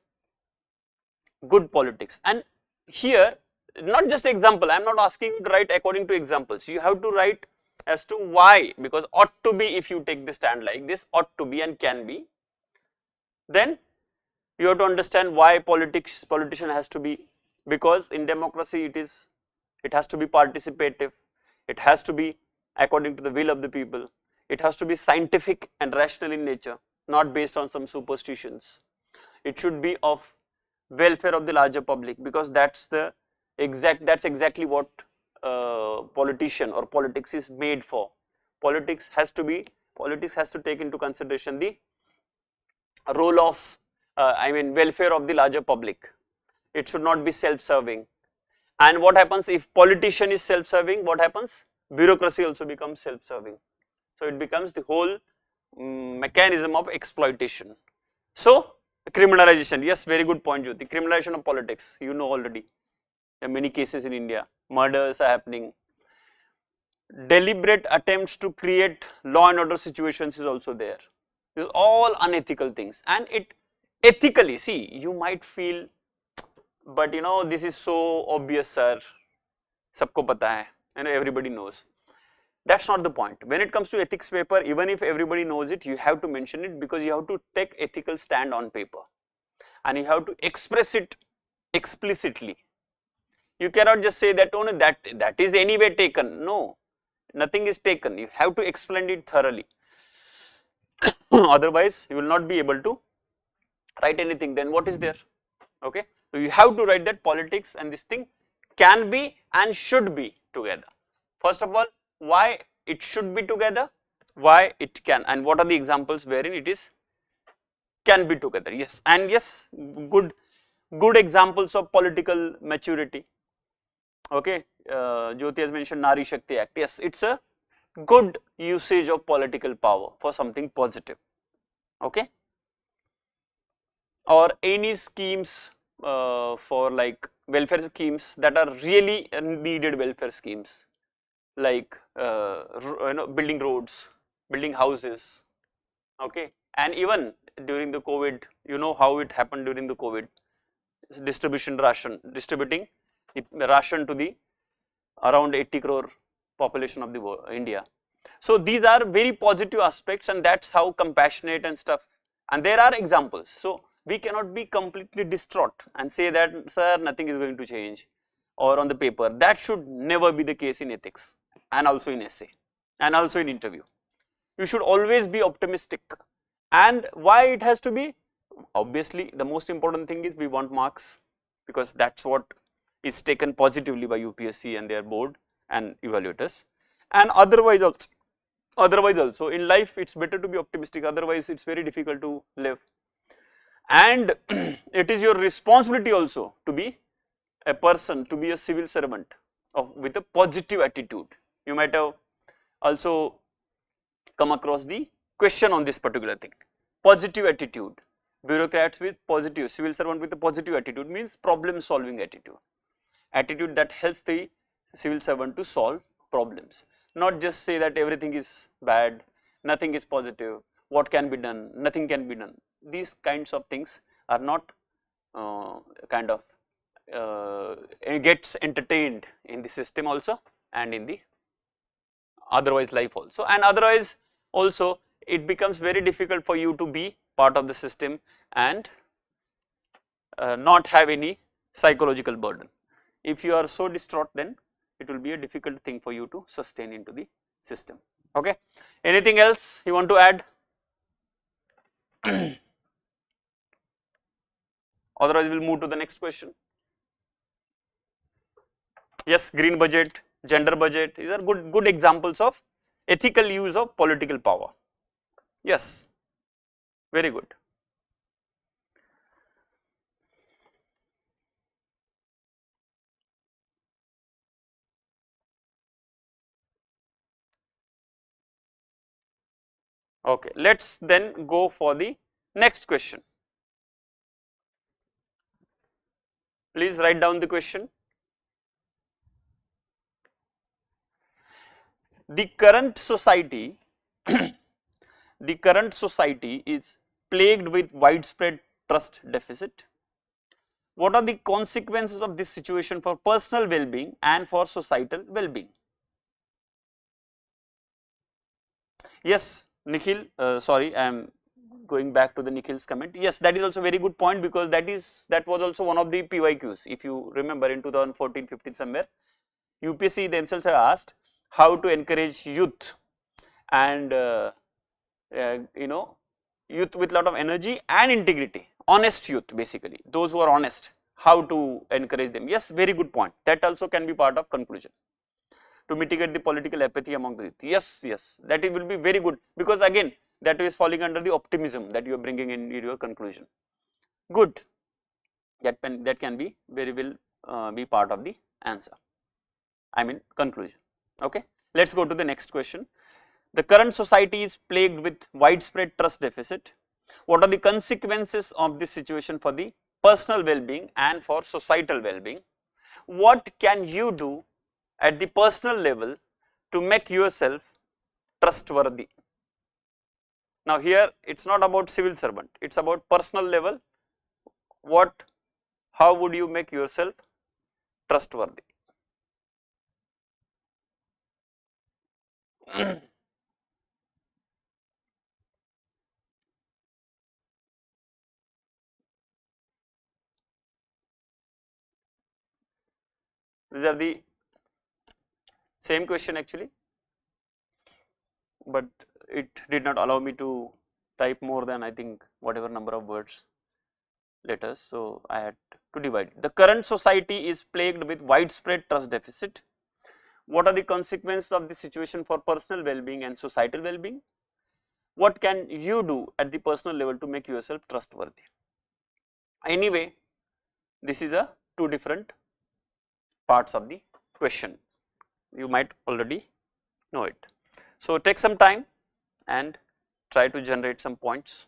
good politics, and here not just example, I am not asking you to write according to examples, you have to write as to why, because ought to be, if you take the stand like this, ought to be and can be, then you have to understand why politician has to be, because in democracy it has to be participative, it has to be according to the will of the people, it has to be scientific and rational in nature, not based on some superstitions, it should be of welfare of the larger public, because that's exactly what politician or politics is made for. Politics has to take into consideration the role of welfare of the larger public. It should not be self-serving. And what happens if politician is self-serving? What happens? Bureaucracy also becomes self-serving. So it becomes the whole mechanism of exploitation. So criminalization, yes, very good point, Jyoti. Criminalization of politics, you know already. There are many cases in India. Murders are happening. Deliberate attempts to create law and order situations is also there. These are all unethical things, and it ethically, see, you might feel, but you know, this is so obvious, sir. Sabko pata hai, you know, everybody knows. That's not the point. When it comes to ethics paper, even if everybody knows it, you have to mention it, because you have to take ethical stand on paper and you have to express it explicitly. You cannot just say that only that is anyway taken. No, nothing is taken. You have to explain it thoroughly. Otherwise, you will not be able to write anything. Then what is there? Okay. So you have to write that politics and this thing can be and should be together. First of all, why it should be together, why it can, and what are the examples wherein it is can be together. Yes, and yes, good examples of political maturity. Okay, Jyoti has mentioned Nari Shakti Act. Yes, it's a good usage of political power for something positive. Okay, or any schemes for like welfare schemes that are really needed welfare schemes, like building roads, building houses, okay. And even during the COVID, you know how it happened during the COVID, distributing the ration to the around 80 crore population of the India. So these are very positive aspects, and that's how compassionate and stuff, and there are examples. So we cannot be completely distraught and say that sir nothing is going to change or on the paper. That should never be the case in ethics and also in essay and also in interview. You should always be optimistic. And why it has to be? Obviously the most important thing is we want marks, because that's what is taken positively by UPSC and their board and evaluators. And otherwise also in life it's better to be optimistic, otherwise it's very difficult to live. And it is your responsibility also to be a person, to be a civil servant with a positive attitude. You might have also come across the question on this particular thing. Positive attitude. Bureaucrats with positive, civil servant with a positive attitude means problem solving attitude. Attitude that helps the civil servant to solve problems. Not just say that everything is bad, nothing is positive, what can be done, nothing can be done. These kinds of things are not gets entertained in the system also and in the otherwise life also. And otherwise also it becomes very difficult for you to be part of the system and not have any psychological burden. If you are so distraught, then it will be a difficult thing for you to sustain into the system. Okay. Anything else you want to add? Otherwise we will move to the next question. Yes, green budget, gender budget, these are good examples of ethical use of political power. Yes, very good. Okay, let's then go for the next question. Please write down the question. The current society is plagued with widespread trust deficit. What are the consequences of this situation for personal well-being and for societal well-being? Yes, Nikhil, sorry, I am going back to the Nikhil's comment. Yes, that is also a very good point, because that was also one of the PYQs. If you remember in 2014-15 somewhere, UPSC themselves have asked how to encourage youth and youth with lot of energy and integrity, honest youth basically, those who are honest, how to encourage them. Yes, very good point. That also can be part of conclusion. To mitigate the political apathy among the youth. Yes, yes, that will be very good, because again that is falling under the optimism that you are bringing in your conclusion. Good, that can be very well be part of the answer, I mean conclusion. Okay, let's go to the next question. The current society is plagued with widespread trust deficit. What are the consequences of this situation for the personal well-being and for societal well-being? What can you do at the personal level to make yourself trustworthy? Now here it's not about civil servant, it's about personal level. How would you make yourself trustworthy? These are the same question actually, but it did not allow me to type more than I think whatever number of words, letters, so I had to divide. The current society is plagued with widespread trust deficit. What are the consequences of this situation for personal well-being and societal well-being? What can you do at the personal level to make yourself trustworthy? Anyway, this is a two different parts of the question. You might already know it. So take some time and try to generate some points.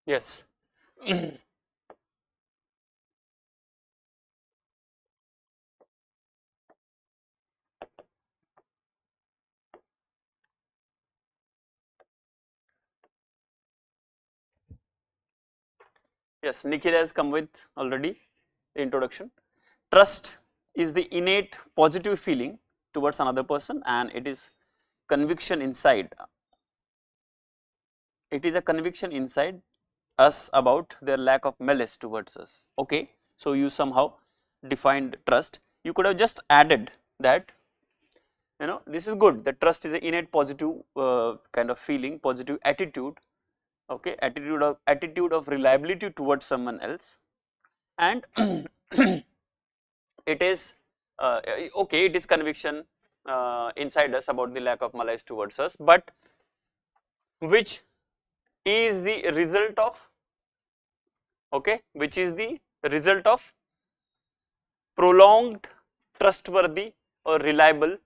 Yes. Yes, Nikhil has come with already the introduction. Trust is the innate positive feeling towards another person, and it is conviction inside. It is a conviction inside us about their lack of malice towards us. Okay, so you somehow defined trust. You could have just added that, you know, this is good, that trust is an innate positive kind of feeling, positive attitude, okay, attitude of reliability towards someone else, and it is okay, it is conviction inside us about the lack of malice towards us, but which is the result of, okay, which is the result of prolonged trustworthy or reliable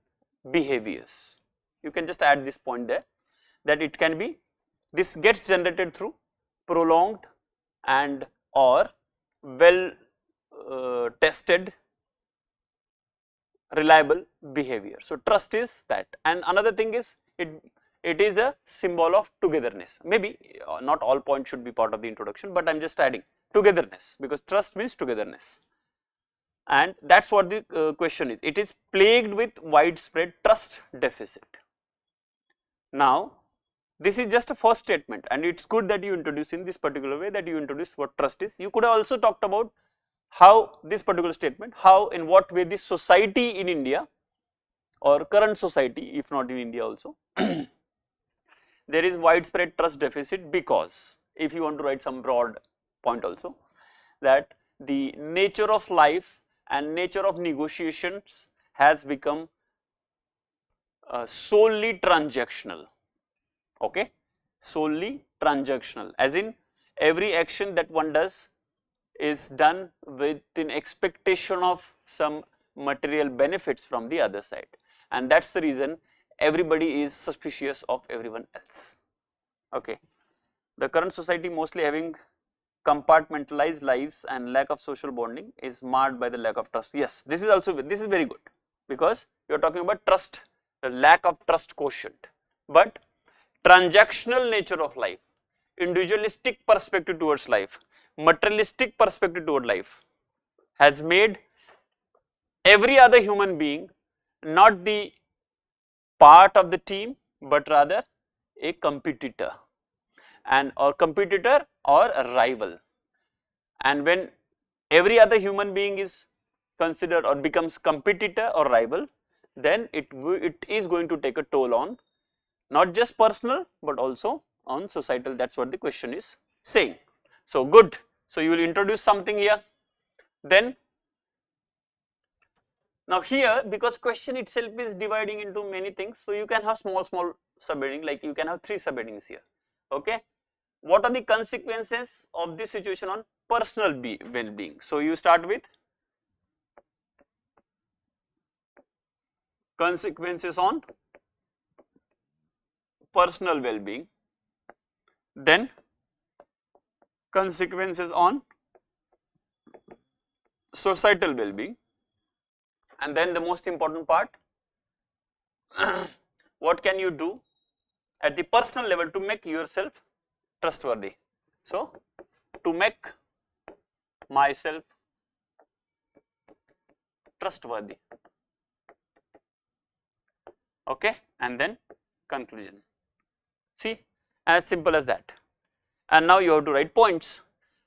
behaviors. You can just add this point there, that it can be, this gets generated through prolonged and or well tested reliable behavior. So trust is that, and another thing is it is a symbol of togetherness. Maybe not all points should be part of the introduction, but I am just adding togetherness, because trust means togetherness, and that is what the question is. It is plagued with widespread trust deficit. Now this is just a first statement, and it is good that you introduce in this particular way, that you introduce what trust is. You could have also talked about how this particular statement, how, in what way this society in India or current society, if not in India also, there is widespread trust deficit, because if you want to write some broad point also, that the nature of life and nature of negotiations has become solely transactional, okay, solely transactional, as in every action that one does is done with an expectation of some material benefits from the other side, and that is the reason everybody is suspicious of everyone else, okay. The current society mostly having compartmentalized lives and lack of social bonding is marred by the lack of trust. Yes, this is also, this is very good, because you are talking about trust, the lack of trust quotient, but transactional nature of life, individualistic perspective towards life, materialistic perspective toward life has made every other human being not the part of the team, but rather a competitor, and or competitor or a rival. And when every other human being is considered or becomes competitor or rival, then it is going to take a toll on not just personal but also on societal, that's what the question is saying. So good, so you will introduce something here. Then now here, because question itself is dividing into many things, so you can have small subheading, like you can have 3 subheadings here. Okay, what are the consequences of this situation on personal well-being? So you start with consequences on personal well-being, then consequences on societal well-being, and then the most important part, what can you do at the personal level to make yourself trustworthy. So to make myself trustworthy, okay, and then conclusion. See, as simple as that. And now you have to write points.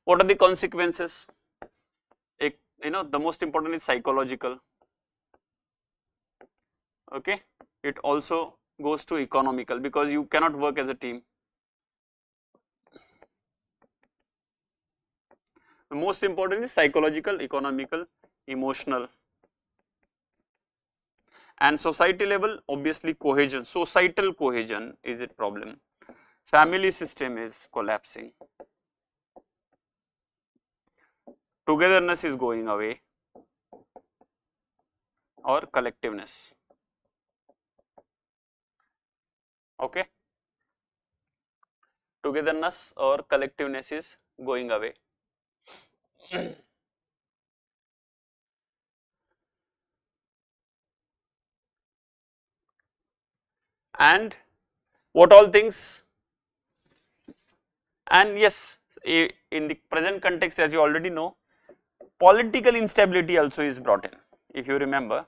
What are the consequences? You know, the most important is psychological, okay. It also goes to economical, because you cannot work as a team. The most important is psychological, economical, emotional, and society level, obviously cohesion, societal cohesion is a problem, family system is collapsing, togetherness is going away, or collectiveness, okay, togetherness or collectiveness is going away. And what all things, and yes, in the present context, as you already know, political instability also is brought in. If you remember,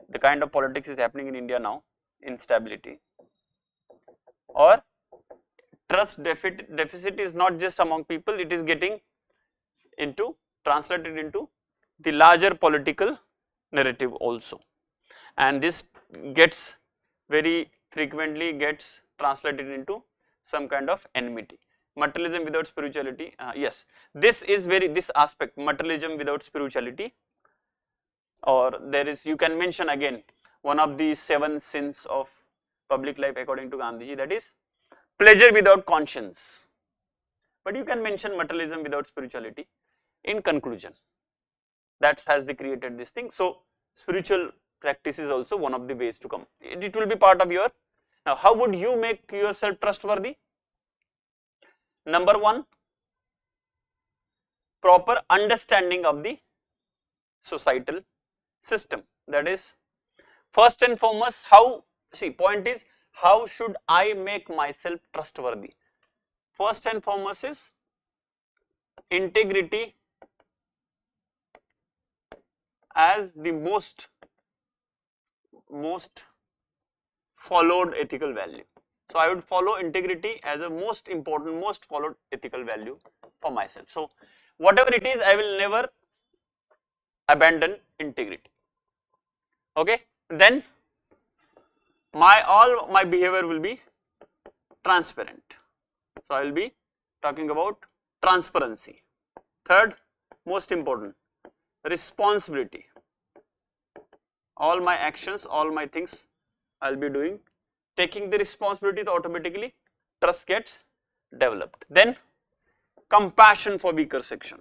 the kind of politics is happening in India now, instability, or trust deficit is not just among people, it is getting into translated into the larger political narrative also, and this gets very frequently gets translated into some kind of enmity. Materialism without spirituality, yes, this is this aspect, materialism without spirituality, or there is, you can mention again one of the 7 sins of public life according to Gandhiji, that is pleasure without conscience, but you can mention materialism without spirituality in conclusion. That has created this thing. So spiritual practice is also one of the ways to come. It will be part of your. Now, how would you make yourself trustworthy? Number 1, proper understanding of the societal system. That is, first and foremost, how, see, point is, how should I make myself trustworthy? First and foremost is integrity as the most followed ethical value. So I would follow integrity as a most important, most followed ethical value for myself. So whatever it is, I will never abandon integrity. Okay, then all my behavior will be transparent. So I will be talking about transparency. Third, most important, responsibility. All my actions, all my things I will be doing, taking the responsibility, so automatically trust gets developed. Then compassion for weaker section.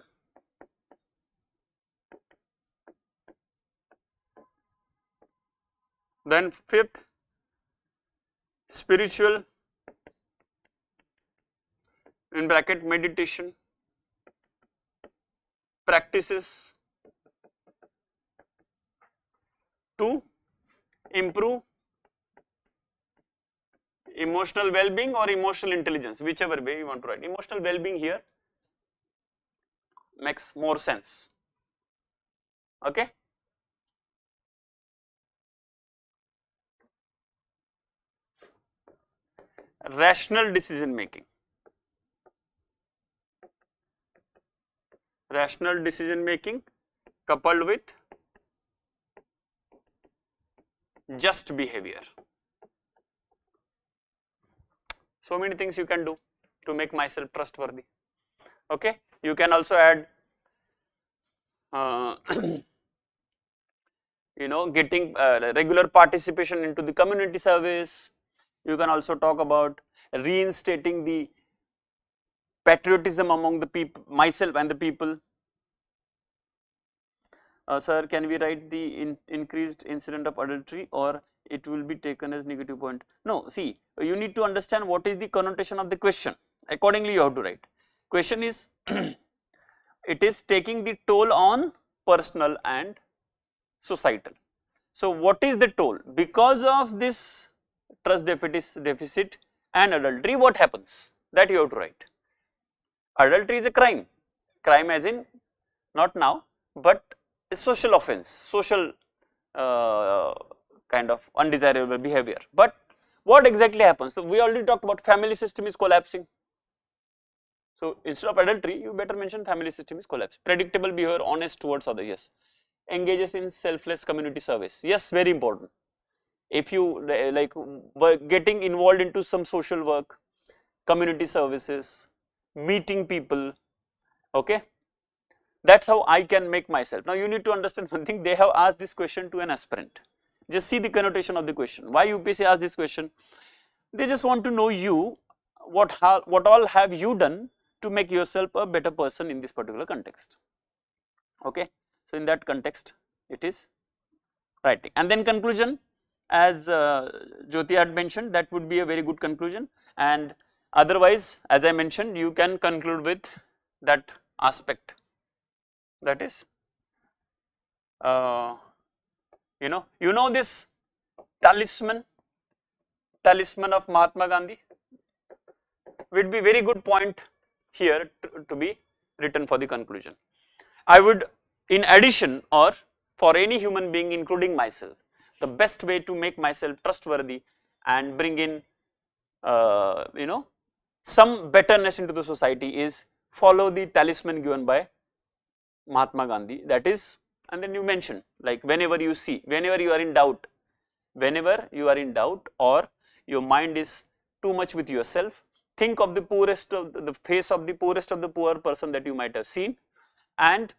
Then fifth, spiritual, in bracket meditation practices to improve emotional well-being or emotional intelligence, whichever way you want to write. Emotional well-being here makes more sense. Okay. Rational decision making. Rational decision making coupled with just behavior. So many things you can do to make myself trustworthy. Okay, you can also add you know, getting regular participation into the community service. You can also talk about reinstating the patriotism among the people, myself and the people. Sir, can we write the increased incident of adultery, or it will be taken as negative point? No, see, you need to understand what is the connotation of the question. Accordingly, you have to write. Question is, it is taking the toll on personal and societal. So, what is the toll? Because of this trust deficit and adultery, what happens? That you have to write. Adultery is a crime. Crime as in, not now, but a social offense, social kind of undesirable behavior. But what exactly happens? So, we already talked about family system is collapsing. So, instead of adultery, you better mention family system is collapsed. Predictable behavior, honest towards others, yes. Engages in selfless community service, yes, very important. If you like getting involved into some social work, community services, meeting people, okay, that's how I can make myself. Now you need to understand one thing, they have asked this question to an aspirant. Just see the connotation of the question. Why UPSC asked this question? They just want to know you, what all have you done to make yourself a better person in this particular context. Okay, so in that context it is writing. And then conclusion, as Jyoti had mentioned, that would be a very good conclusion. And otherwise, as I mentioned, you can conclude with that aspect, that is you know this talisman of Mahatma Gandhi would be very good point here to be written for the conclusion. I would, in addition, or for any human being including myself, the best way to make myself trustworthy and bring in you know, some betterness into the society is follow the talisman given by Mahatma Gandhi, that is, and then you mention, like, whenever you see, whenever you are in doubt or your mind is too much with yourself, think of the poorest of the face of the poorest of the poor person that you might have seen, and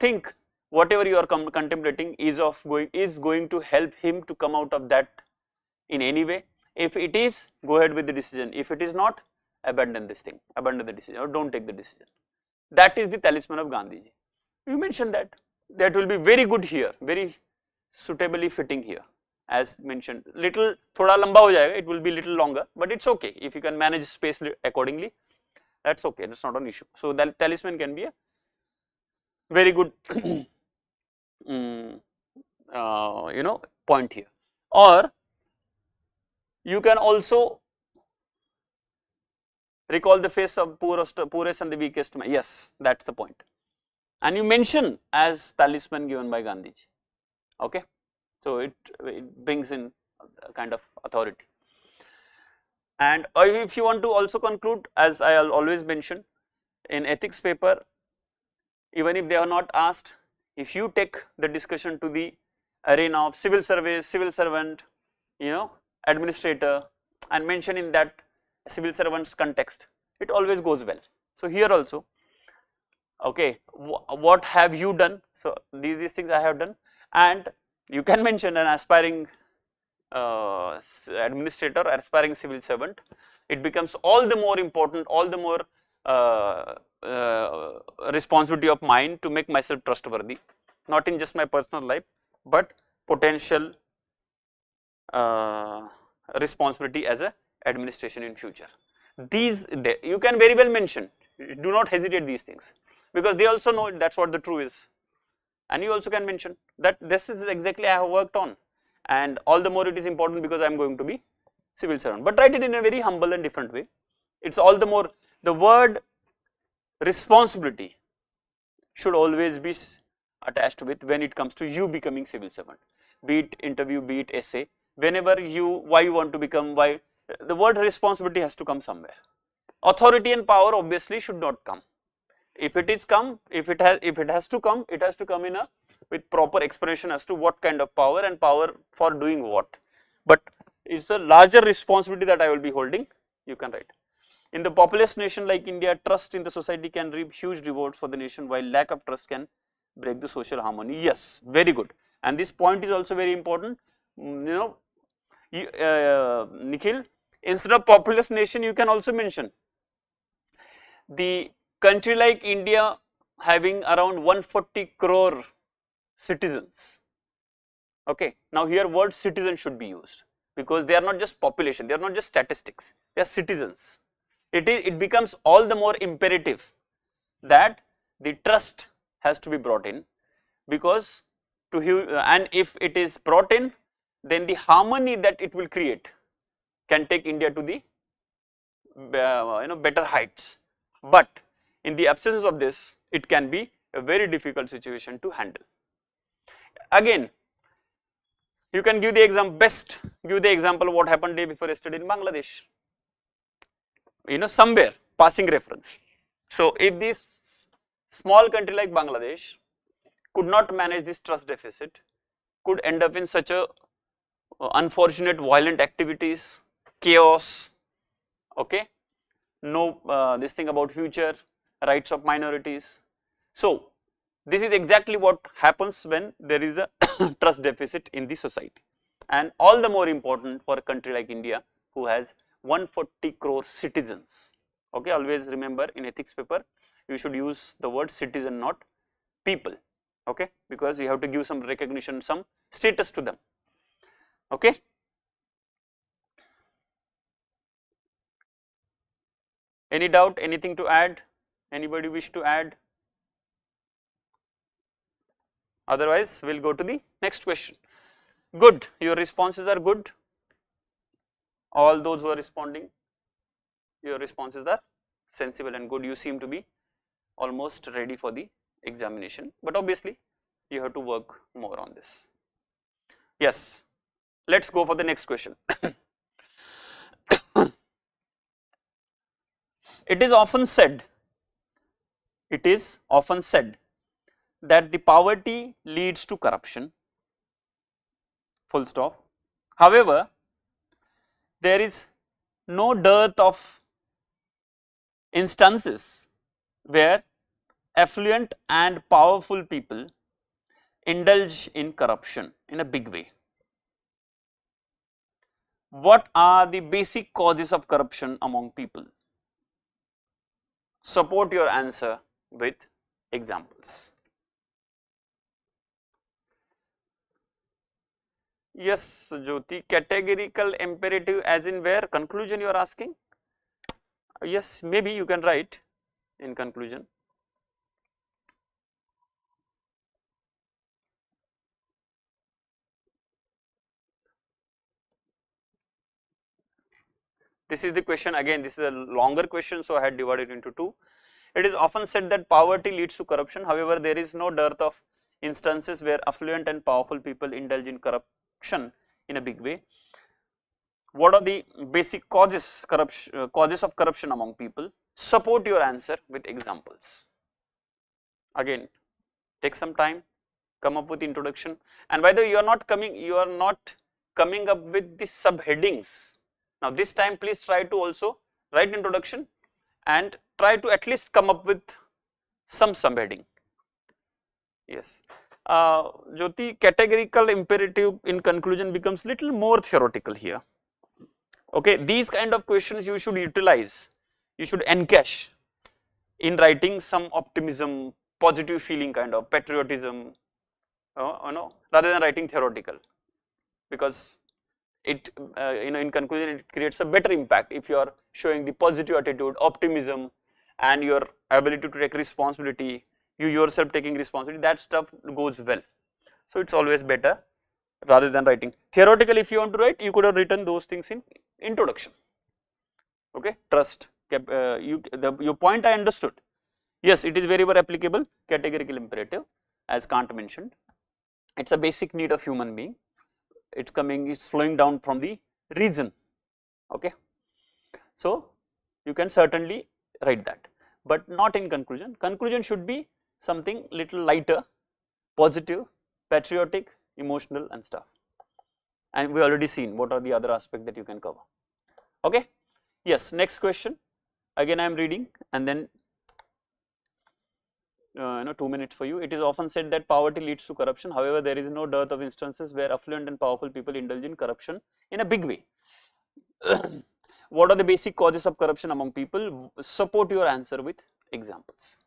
think whatever you are contemplating is going to help him to come out of that in any way. If it is, go ahead with the decision. If it is not, abandon this thing, abandon the decision, or don't take the decision. That is the talisman of Gandhiji. You mentioned that. That will be very good here, very suitably fitting here. As mentioned, little thoda lamba ho jayega, it will be little longer, but it's okay if you can manage space accordingly. That's okay. That's not an issue. So that talisman can be a very good you know, point here. Or you can also recall the face of poorest and the weakest man. Yes, that's the point. And you mention as talisman given by Gandhiji. Okay, so it brings in a kind of authority. And if you want to also conclude, as I always mention, in ethics paper, even if they are not asked, if you take the discussion to the arena of civil service, civil servant, you know, administrator, and mention in that civil servant's context, it always goes well. So here also, okay, what have you done? So these things I have done, and you can mention an aspiring administrator, aspiring civil servant. It becomes all the more important, all the more responsibility of mine to make myself trustworthy, not in just my personal life, but potential responsibility as a administration in future. These you can very well mention. Do not hesitate these things, because they also know that's what the true is, and you also can mention that this is exactly I have worked on, and all the more it is important because I am going to be civil servant. But write it in a very humble and different way. It's all the more, the word responsibility should always be attached with when it comes to you becoming civil servant, be it interview, be it essay, whenever you, why you want to become, why, the word responsibility has to come somewhere. Authority and power obviously should not come. If it is come, if it has to come, it has to come in a with proper explanation as to what kind of power and power for doing what. But it's a larger responsibility that I will be holding you can write. In the populous nation like India, trust in the society can reap huge rewards for the nation, while lack of trust can break the social harmony. Yes, very good. And this point is also very important. Nikhil, instead of populous nation, you can also mention the country like India having around 140 crore citizens. Okay, now here word citizen should be used, because they are not just population, they are not just statistics, they are citizens. It becomes all the more imperative that the trust has to be brought in, because and if it is brought in, then the harmony that it will create can take India to the better heights. But in the absence of this, it can be a very difficult situation to handle. Again, you can give the example of what happened day before yesterday in Bangladesh. Somewhere passing reference. So if this small country like Bangladesh could not manage this trust deficit, could end up in such a unfortunate violent activities, chaos, okay, no this thing about future, rights of minorities. So this is exactly what happens when there is a trust deficit in the society, and all the more important for a country like India who has 140 crore citizens. Okay, always remember in ethics paper you should use the word citizen, not people. Okay, because you have to give some recognition, some status to them. Okay. Any doubt, anything to add? Anybody wish to add? Otherwise, we will go to the next question. Good, your responses are good. All those who are responding, your responses are sensible and good. You seem to be almost ready for the examination, but obviously you have to work more on this. Yes, let's go for the next question. It is often said that the poverty leads to corruption, full stop. However, there is no dearth of instances where affluent and powerful people indulge in corruption in a big way. What are the basic causes of corruption among people? Support your answer with examples. Yes, Jyoti, categorical imperative as in where? Conclusion you are asking? Yes, maybe you can write in conclusion. This is the question again, this is a longer question, so I had divided into two. It is often said that poverty leads to corruption, however, there is no dearth of instances where affluent and powerful people indulge in corruption in a big way. What are the basic causes of corruption among people? Support your answer with examples. Again, take some time, come up with introduction, and by the way, you are not coming up with the subheadings. Now this time please try to also write introduction and try to at least come up with some subheading. Yes, Jyoti, categorical imperative in conclusion becomes little more theoretical here. Okay, these kind of questions you should utilize, you should encash in writing some optimism, positive feeling kind of patriotism, rather than writing theoretical, because it in conclusion it creates a better impact if you are showing the positive attitude, optimism, and your ability to take responsibility, you yourself taking responsibility, that stuff goes well. So it's always better rather than writing theoretical. If you want to write, you could have written those things in introduction. Okay, trust, your point I understood. Yes, it is very well applicable. Categorical imperative, as Kant mentioned, it's a basic need of human being. It's flowing down from the reason. Okay, so you can certainly write that, but not in conclusion. Conclusion should be something little lighter, positive, patriotic, emotional and stuff, and we already seen what are the other aspects that you can cover. Okay, Yes, next question. Again I am reading and then 2 minutes for you. It is often said that poverty leads to corruption. However, there is no dearth of instances where affluent and powerful people indulge in corruption in a big way. What are the basic causes of corruption among people? Support your answer with examples.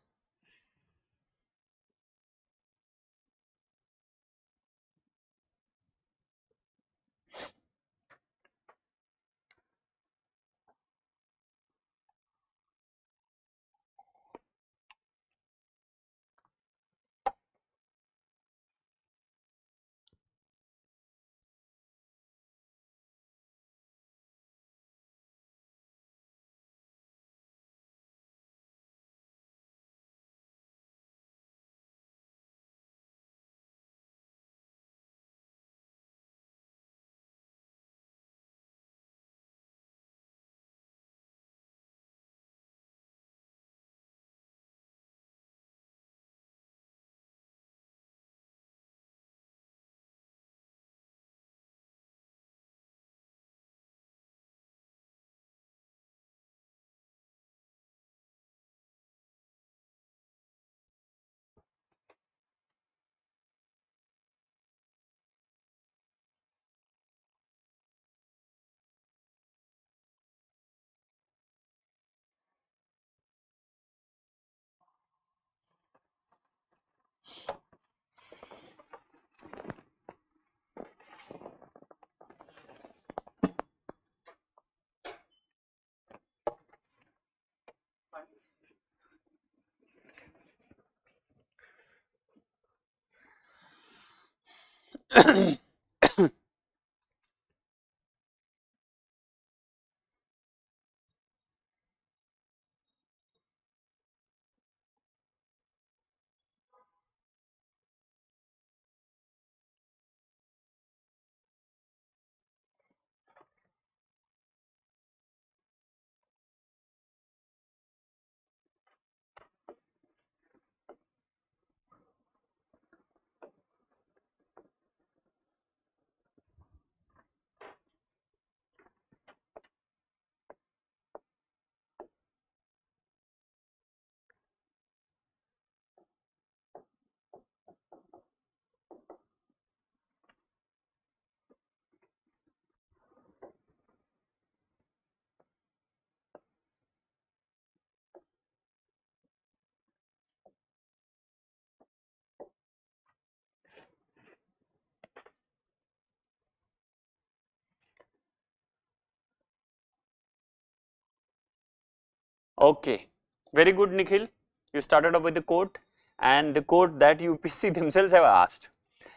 Okay, very good Nikhil. You started off with the quote and the quote that UPSC themselves have asked.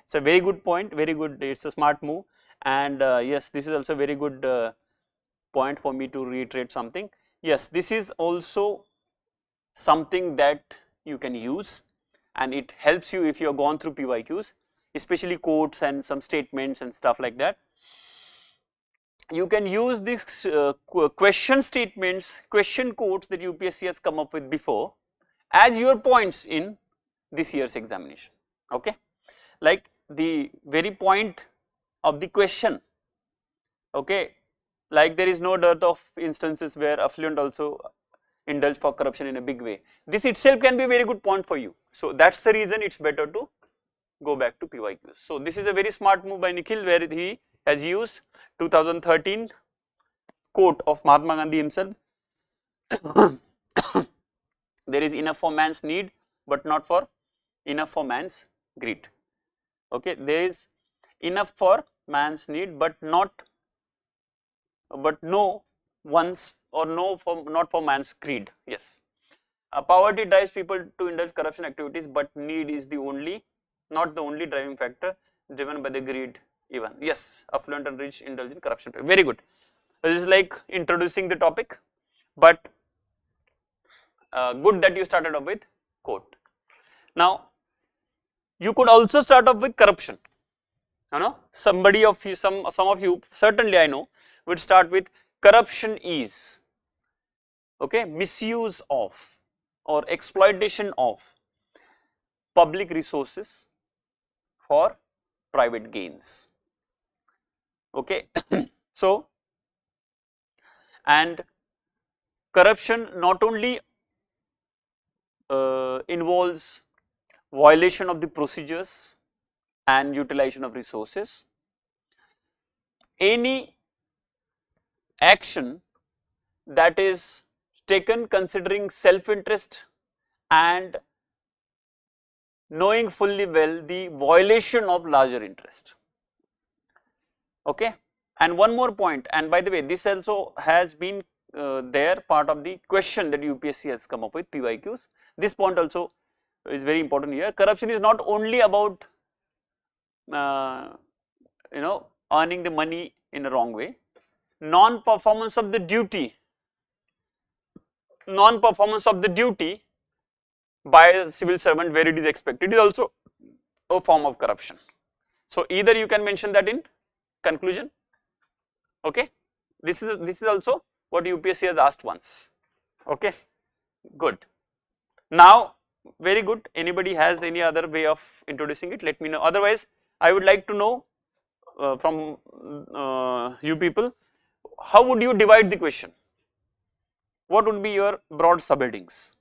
It's a very good point, very good, it's a smart move, and yes, this is also very good point for me to reiterate something. Yes, this is also something that you can use and it helps you if you have gone through PYQs, especially quotes and some statements and stuff like that. You can use these question statements, question quotes that UPSC has come up with before as your points in this year's examination, okay. Like the very point of the question, okay, like there is no dearth of instances where affluent also indulge for corruption in a big way. This itself can be a very good point for you. So that's the reason it's better to go back to PYQs. So this is a very smart move by Nikhil where he has used 2013 quote of Mahatma Gandhi himself. There is enough for man's need but not for enough for man's greed. Okay, there is enough for man's need but no one's or no for not for man's greed. Yes, poverty drives people to indulge corruption activities, but need is the only not the only driving factor driven by the greed even. Yes, affluent and rich indulge in corruption. Very good. This is like introducing the topic, but good that you started off with quote. Now you could also start off with corruption. You know, somebody of you, some of you, certainly I know, would start with corruption is, okay, misuse of or exploitation of public resources for private gains, okay. So and corruption not only involves violation of the procedures and utilization of resources. Any action that is taken considering self-interest and knowing fully well the violation of larger interest. Okay. And one more point, and by the way, this also has been there part of the question that UPSC has come up with, PYQs. This point also is very important here. Corruption is not only about earning the money in a wrong way. Non-performance of the duty by a civil servant where it is expected is also a form of corruption. So either you can mention that in conclusion. Okay, this is also what UPSC has asked once. Okay, good. Now, very good. Anybody has any other way of introducing it? Let me know. Otherwise, I would like to know from you people, how would you divide the question? What would be your broad subheadings?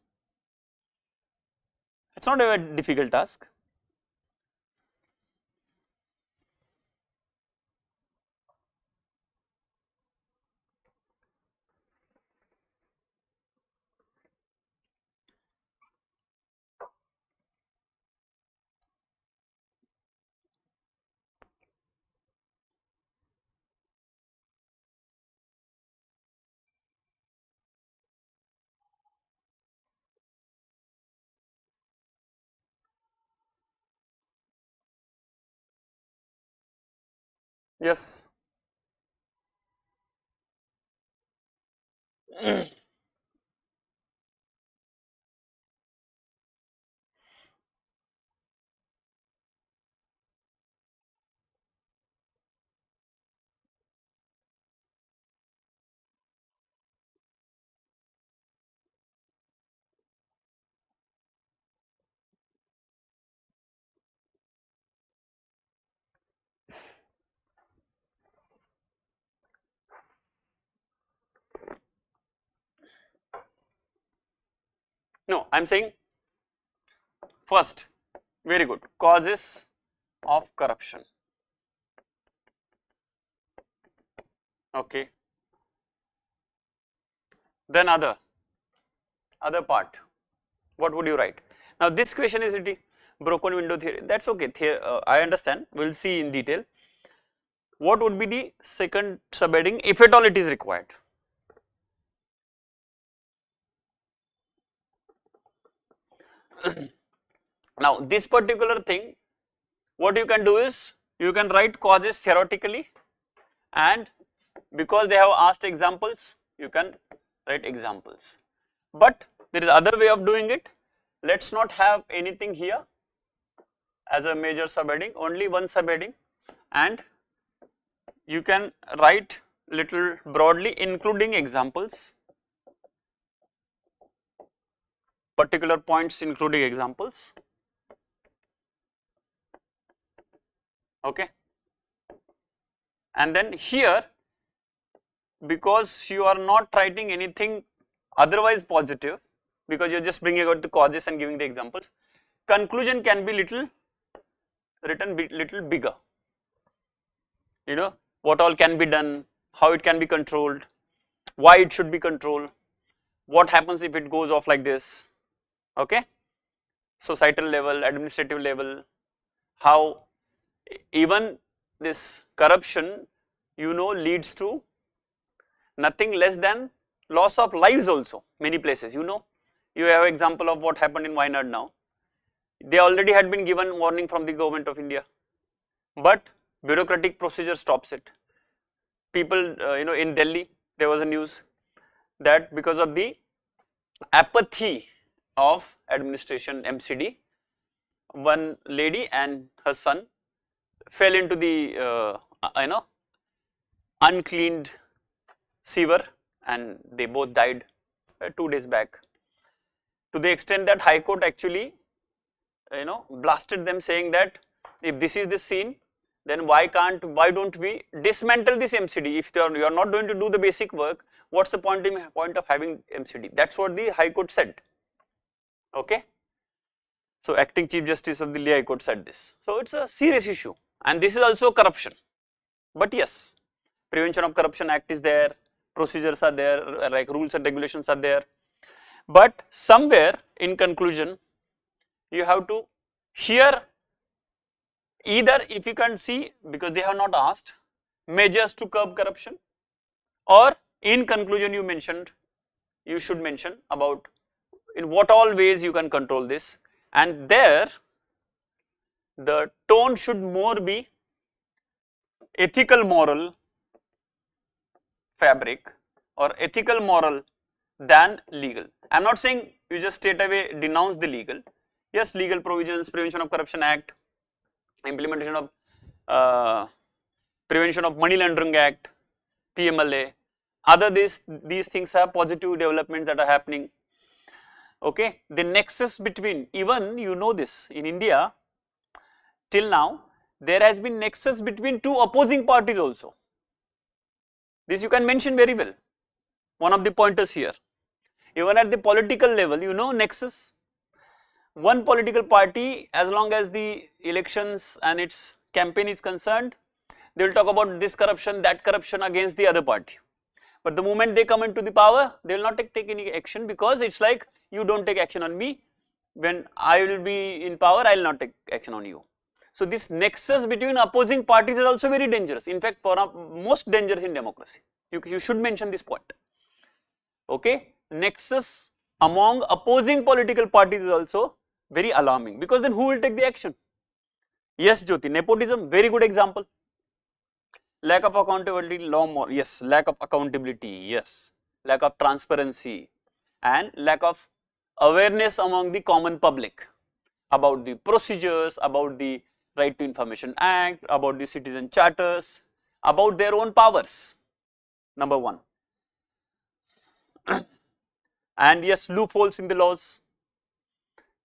It's not a very difficult task. Yes. No, I am saying first, very good, causes of corruption. Okay. Then other part, what would you write? Now this question is it broken window theory, that's okay, I understand, we will see in detail. What would be the second subheading if at all it is required? Now this particular thing, what you can do is, you can write causes theoretically, and because they have asked examples, you can write examples. But there is other way of doing it. Let's not have anything here as a major subheading, only one subheading, and you can write little broadly including examples, particular points including examples. Okay. And then here, because you are not writing anything otherwise positive, because you are just bringing out the causes and giving the examples, conclusion can be written little bigger. You know, what all can be done, how it can be controlled, why it should be controlled, what happens if it goes off like this. Okay, societal level, administrative level, how even this corruption, leads to nothing less than loss of lives also. Many places, you have example of what happened in Wayanad now. They already had been given warning from the government of India, but bureaucratic procedure stops it. People, in Delhi, there was a news that because of the apathy of administration, MCD, one lady and her son fell into the uncleaned sewer, and they both died 2 days back, to the extent that High Court actually blasted them, saying that if this is the scene, then why don't we dismantle this MCD? If you are not going to do the basic work, what's the point of having MCD? That's what the High Court said. Okay. So acting Chief Justice of the Delhi High Court said this. So it's a serious issue, and this is also corruption. But yes, Prevention of Corruption Act is there, procedures are there, like rules and regulations are there. But somewhere in conclusion, you have to here either, if you can see, because they have not asked, measures to curb corruption, or in conclusion you should mention about in what all ways you can control this, and there the tone should more be ethical moral fabric or ethical moral than legal. I am not saying you just straight away denounce the legal. Yes, legal provisions, Prevention of Corruption Act, implementation of Prevention of Money Laundering Act, PMLA, other these things are positive developments that are happening. Okay, the nexus between, even you know this, in India till now there has been nexus between two opposing parties also. This you can mention very well, one of the pointers here. Even at the political level, you know, nexus. One political party, as long as the elections and its campaign is concerned, they will talk about this corruption, that corruption against the other party. But the moment they come into the power, they will not take any action, because it's like, you don't take action on me, when I will be in power, I will not take action on you. So this nexus between opposing parties is also very dangerous. In fact, most dangerous in democracy. You should mention this point. Okay, nexus among opposing political parties is also very alarming, because then who will take the action? Yes, Jyoti, nepotism, very good example. Lack of accountability, yes, lack of accountability, yes, lack of transparency, and lack of awareness among the common public about the procedures, about the Right to Information Act, about the citizen charters, about their own powers, number one. And yes, loopholes in the laws.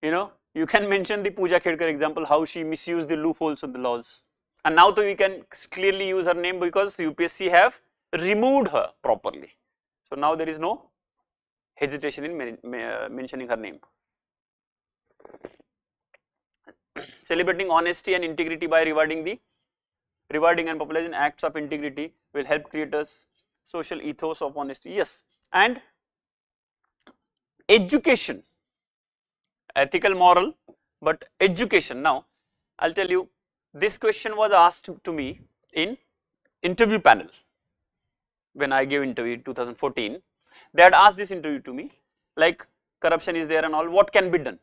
You know, you can mention the Pooja Khedkar example, how she misused the loopholes of the laws. And now we can clearly use her name, because UPSC have removed her properly. So now there is no hesitation in mentioning her name. Celebrating honesty and integrity by rewarding and popularizing acts of integrity will help create a social ethos of honesty. Yes, and education, ethical, moral, but education. Now, I'll tell you, this question was asked to me in interview panel when I gave interview in 2014. They had asked this interview to me, like, corruption is there and all, what can be done?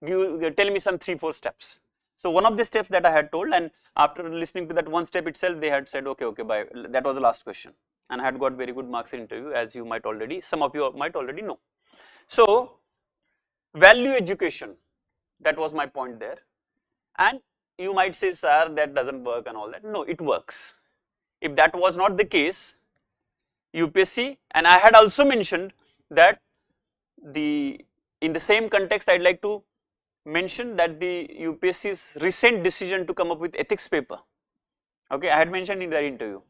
Tell me some 3-4 steps. So one of the steps that I had told, and after listening to that one step itself, they had said, okay, bye. That was the last question, and I had got very good marks in interview, as you might already, some of you might already know. So value education, that was my point there. And you might say, sir, that doesn't work and all that. No, it works. If that was not the case, UPSC, and I had also mentioned that in the same context, I'd like to mention that the UPSC's recent decision to come up with ethics paper. Okay, I had mentioned in that interview,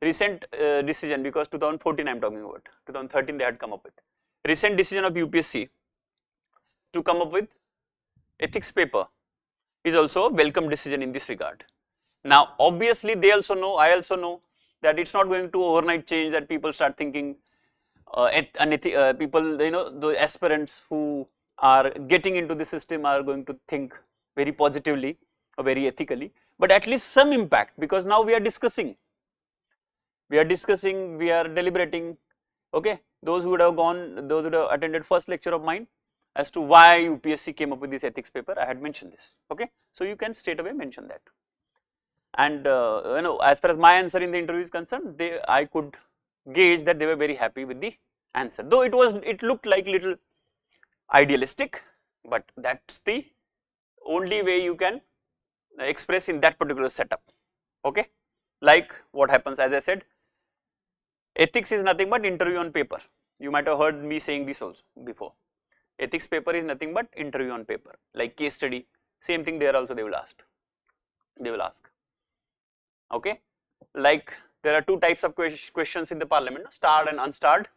recent decision, because 2014 I am talking about, 2013 they had come up with. Recent decision of UPSC to come up with ethics paper is also a welcome decision in this regard. Now, obviously they also know, I also know, that it's not going to overnight change, that people start thinking, people, you know, the aspirants who are getting into the system are going to think very positively or very ethically, but at least some impact, because now we are discussing, we are deliberating. Okay, those who would have gone, those who would have attended first lecture of mine as to why UPSC came up with this ethics paper, I had mentioned this. Okay, so you can straight away mention that. And you know, as far as my answer in the interview is concerned, I could gauge that they were very happy with the answer, though it looked like little idealistic, but that's the only way you can express in that particular setup. Okay, like what happens, as I said, ethics is nothing but interview on paper. You might have heard me saying this also before. Ethics paper is nothing but interview on paper, like case study, same thing there also they will ask. Okay, like there are two types of questions in the parliament, starred and unstarred.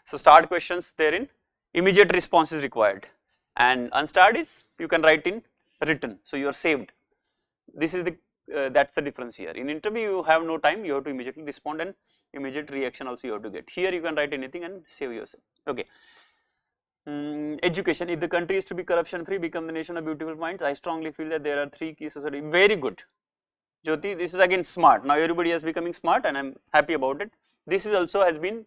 So starred questions, therein immediate response is required, and unstarred is you can write in written, so you are saved. This is the that's the difference here. In interview you have no time, you have to immediately respond, and immediate reaction also you have to get. Here you can write anything and save yourself. Okay. Education. If the country is to be corruption free, become the nation of beautiful minds, I strongly feel that there are three key society. Very good, Jyoti. This is again smart. Now everybody is becoming smart, and I am happy about it. This is also has been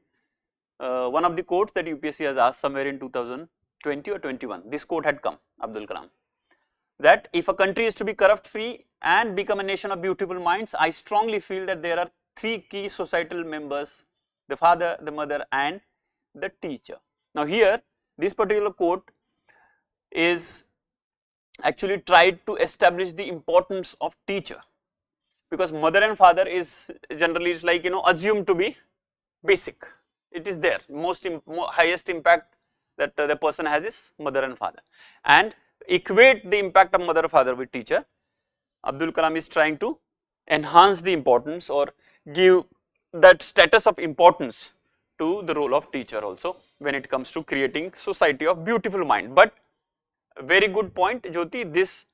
one of the quotes that UPSC has asked somewhere in 2020 or 21. This quote had come, Abdul Kalam, that if a country is to be corrupt free and become a nation of beautiful minds, I strongly feel that there are three key societal members: the father, the mother, and the teacher. Now here this particular quote is actually tried to establish the importance of teacher, because mother and father is generally is like assumed to be basic. It is there, highest impact that the person has is mother and father, and equate the impact of mother father with teacher. Abdul Kalam is trying to enhance the importance or give that status of importance to the role of teacher also when it comes to creating society of beautiful mind. But very good point, Jyoti. This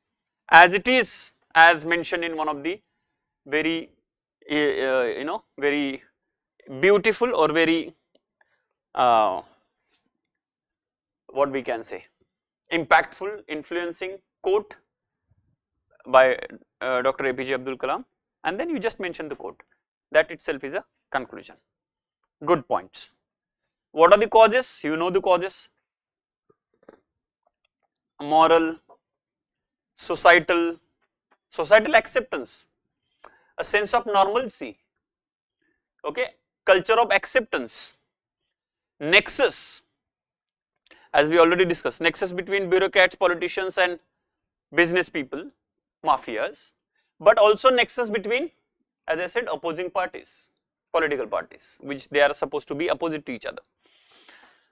as it is, as mentioned in one of the very very beautiful or very what we can say, impactful, influencing quote by Dr. APJ Abdul Kalam, and then you just mentioned the quote. That itself is a conclusion. Good points. What are the causes? You know the causes: moral, societal acceptance, a sense of normalcy, okay, culture of acceptance, nexus, as we already discussed, nexus between bureaucrats, politicians, and business people, mafias, but also nexus between, as I said, opposing parties, political parties, which they are supposed to be opposite to each other.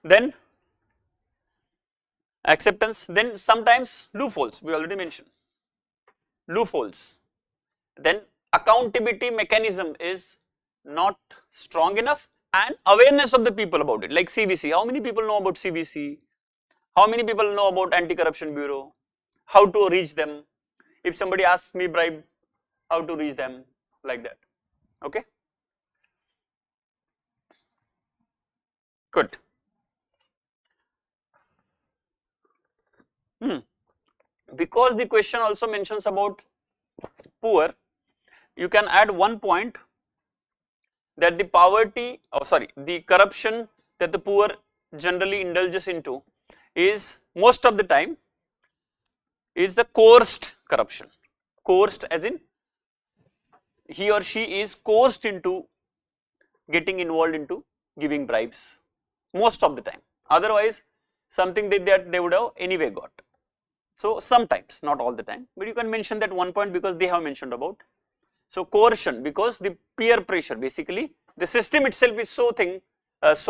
Then acceptance, then sometimes loopholes, we already mentioned, loopholes. Then accountability mechanism is not strong enough, and awareness of the people about it, like CVC. How many people know about CVC? How many people know about Anti-Corruption Bureau? How to reach them? If somebody asks me bribe, how to reach them, like that. Okay. Good. Because the question also mentions about poor, you can add one point that the poverty, the corruption that the poor generally indulges into is most of the time is the coerced corruption. Coerced as in he or she is coerced into getting involved into giving bribes most of the time. Otherwise, something that they would have anyway got. So sometimes, not all the time, but you can mention that one point because they have mentioned about. So coercion, because the peer pressure, basically the system itself is so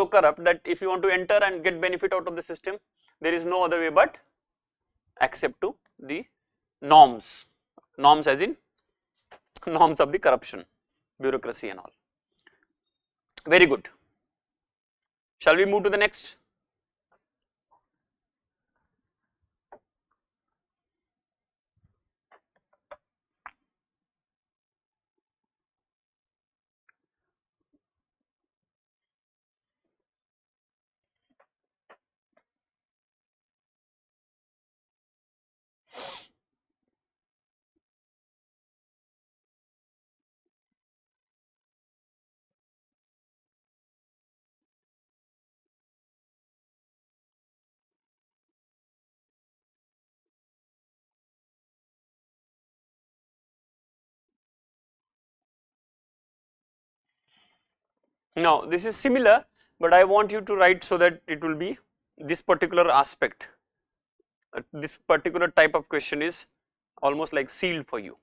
corrupt that if you want to enter and get benefit out of the system, there is no other way but accept to the norms as in norms of the corruption, bureaucracy and all. Very good. Shall we move to the next? Now this is similar, but I want you to write so that it will be this particular aspect. This particular type of question is almost like sealed for you.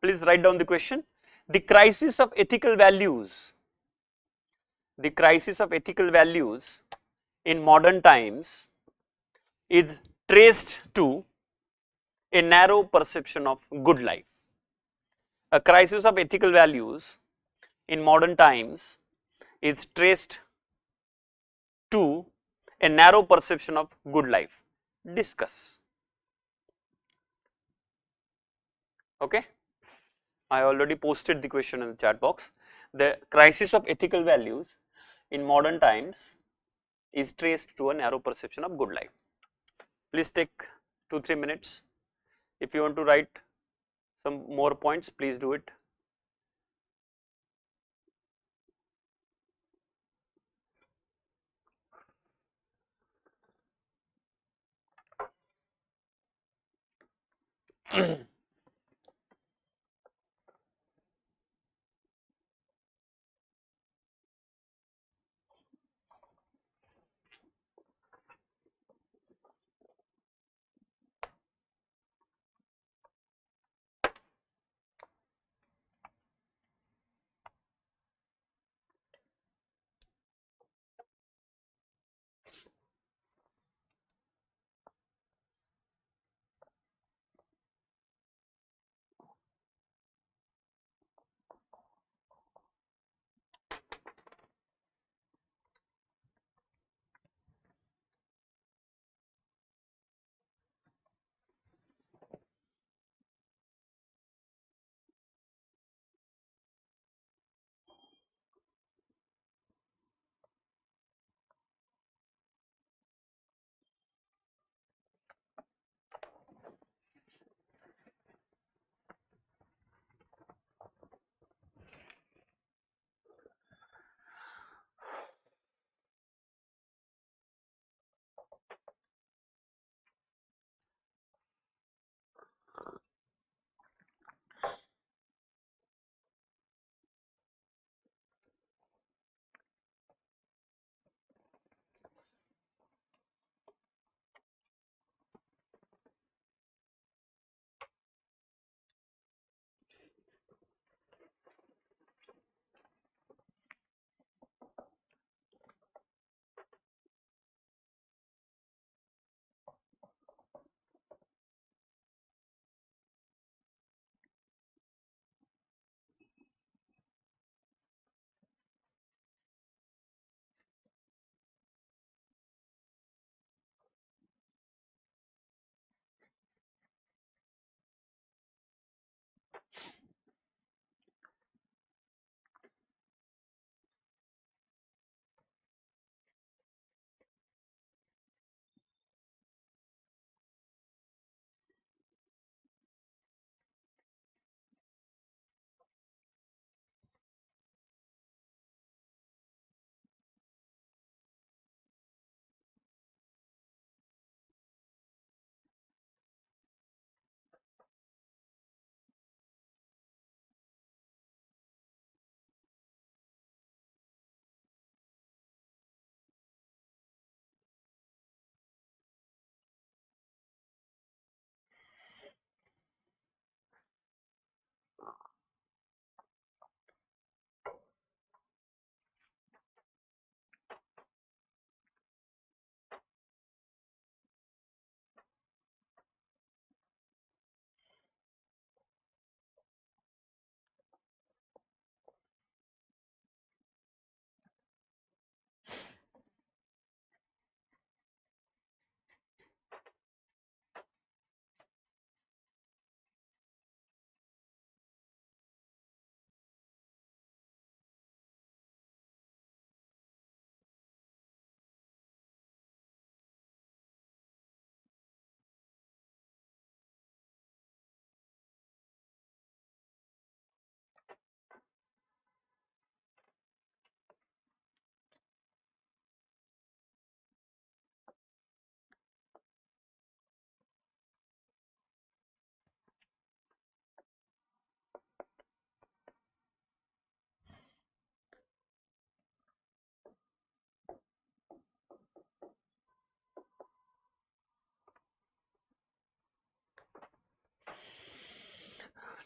Please write down the question. The crisis of ethical values. The crisis of ethical values in modern times is traced to a narrow perception of good life. A crisis of ethical values in modern times is traced to a narrow perception of good life. Discuss. Okay, I already posted the question in the chat box. The crisis of ethical values in modern times is traced to a narrow perception of good life. Please take 2-3 minutes. If you want to write some more points, please do it.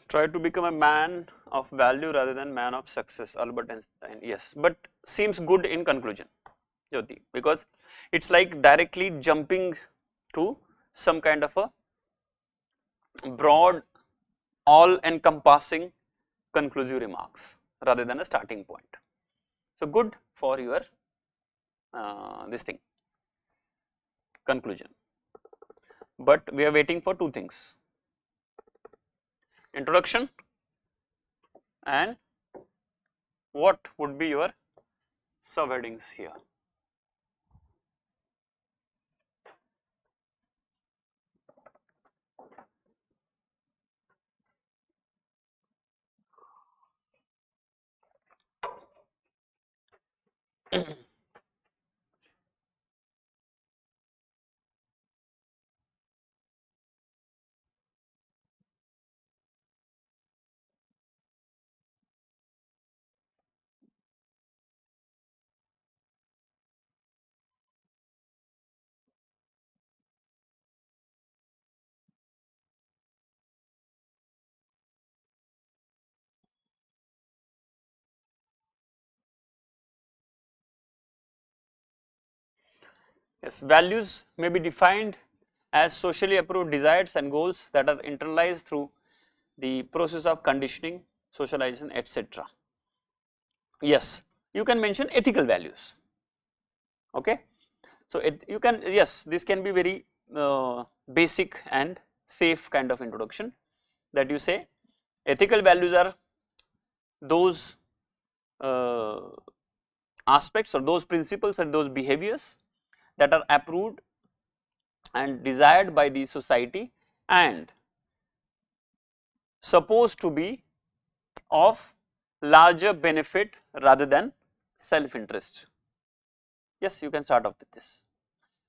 Try to become a man of value rather than man of success, Albert Einstein. Yes, but seems good in conclusion, Jyoti, because it's like directly jumping to some kind of a broad, all encompassing conclusive remarks rather than a starting point. So good for your this thing, conclusion. But we are waiting for two things: introduction and what would be your subheadings here. Yes, values may be defined as socially approved desires and goals that are internalized through the process of conditioning, socialization, etc. Yes, you can mention ethical values. Okay, so you can, yes, this can be very basic and safe kind of introduction, that you say ethical values are those aspects or those principles and those behaviors that are approved and desired by the society and supposed to be of larger benefit rather than self interest. Yes, you can start off with this.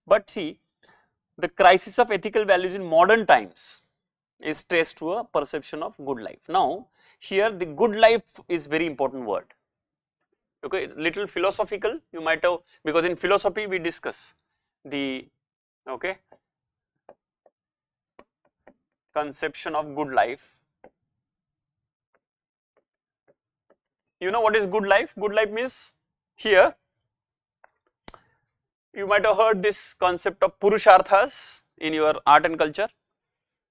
But see, the crisis of ethical values in modern times is traced to a perception of good life. Now, here the good life is very important word. Okay, little philosophical you might have, because in philosophy we discuss the conception of good life. You know what is good life? Good life means, here you might have heard this concept of purusharthas in your art and culture,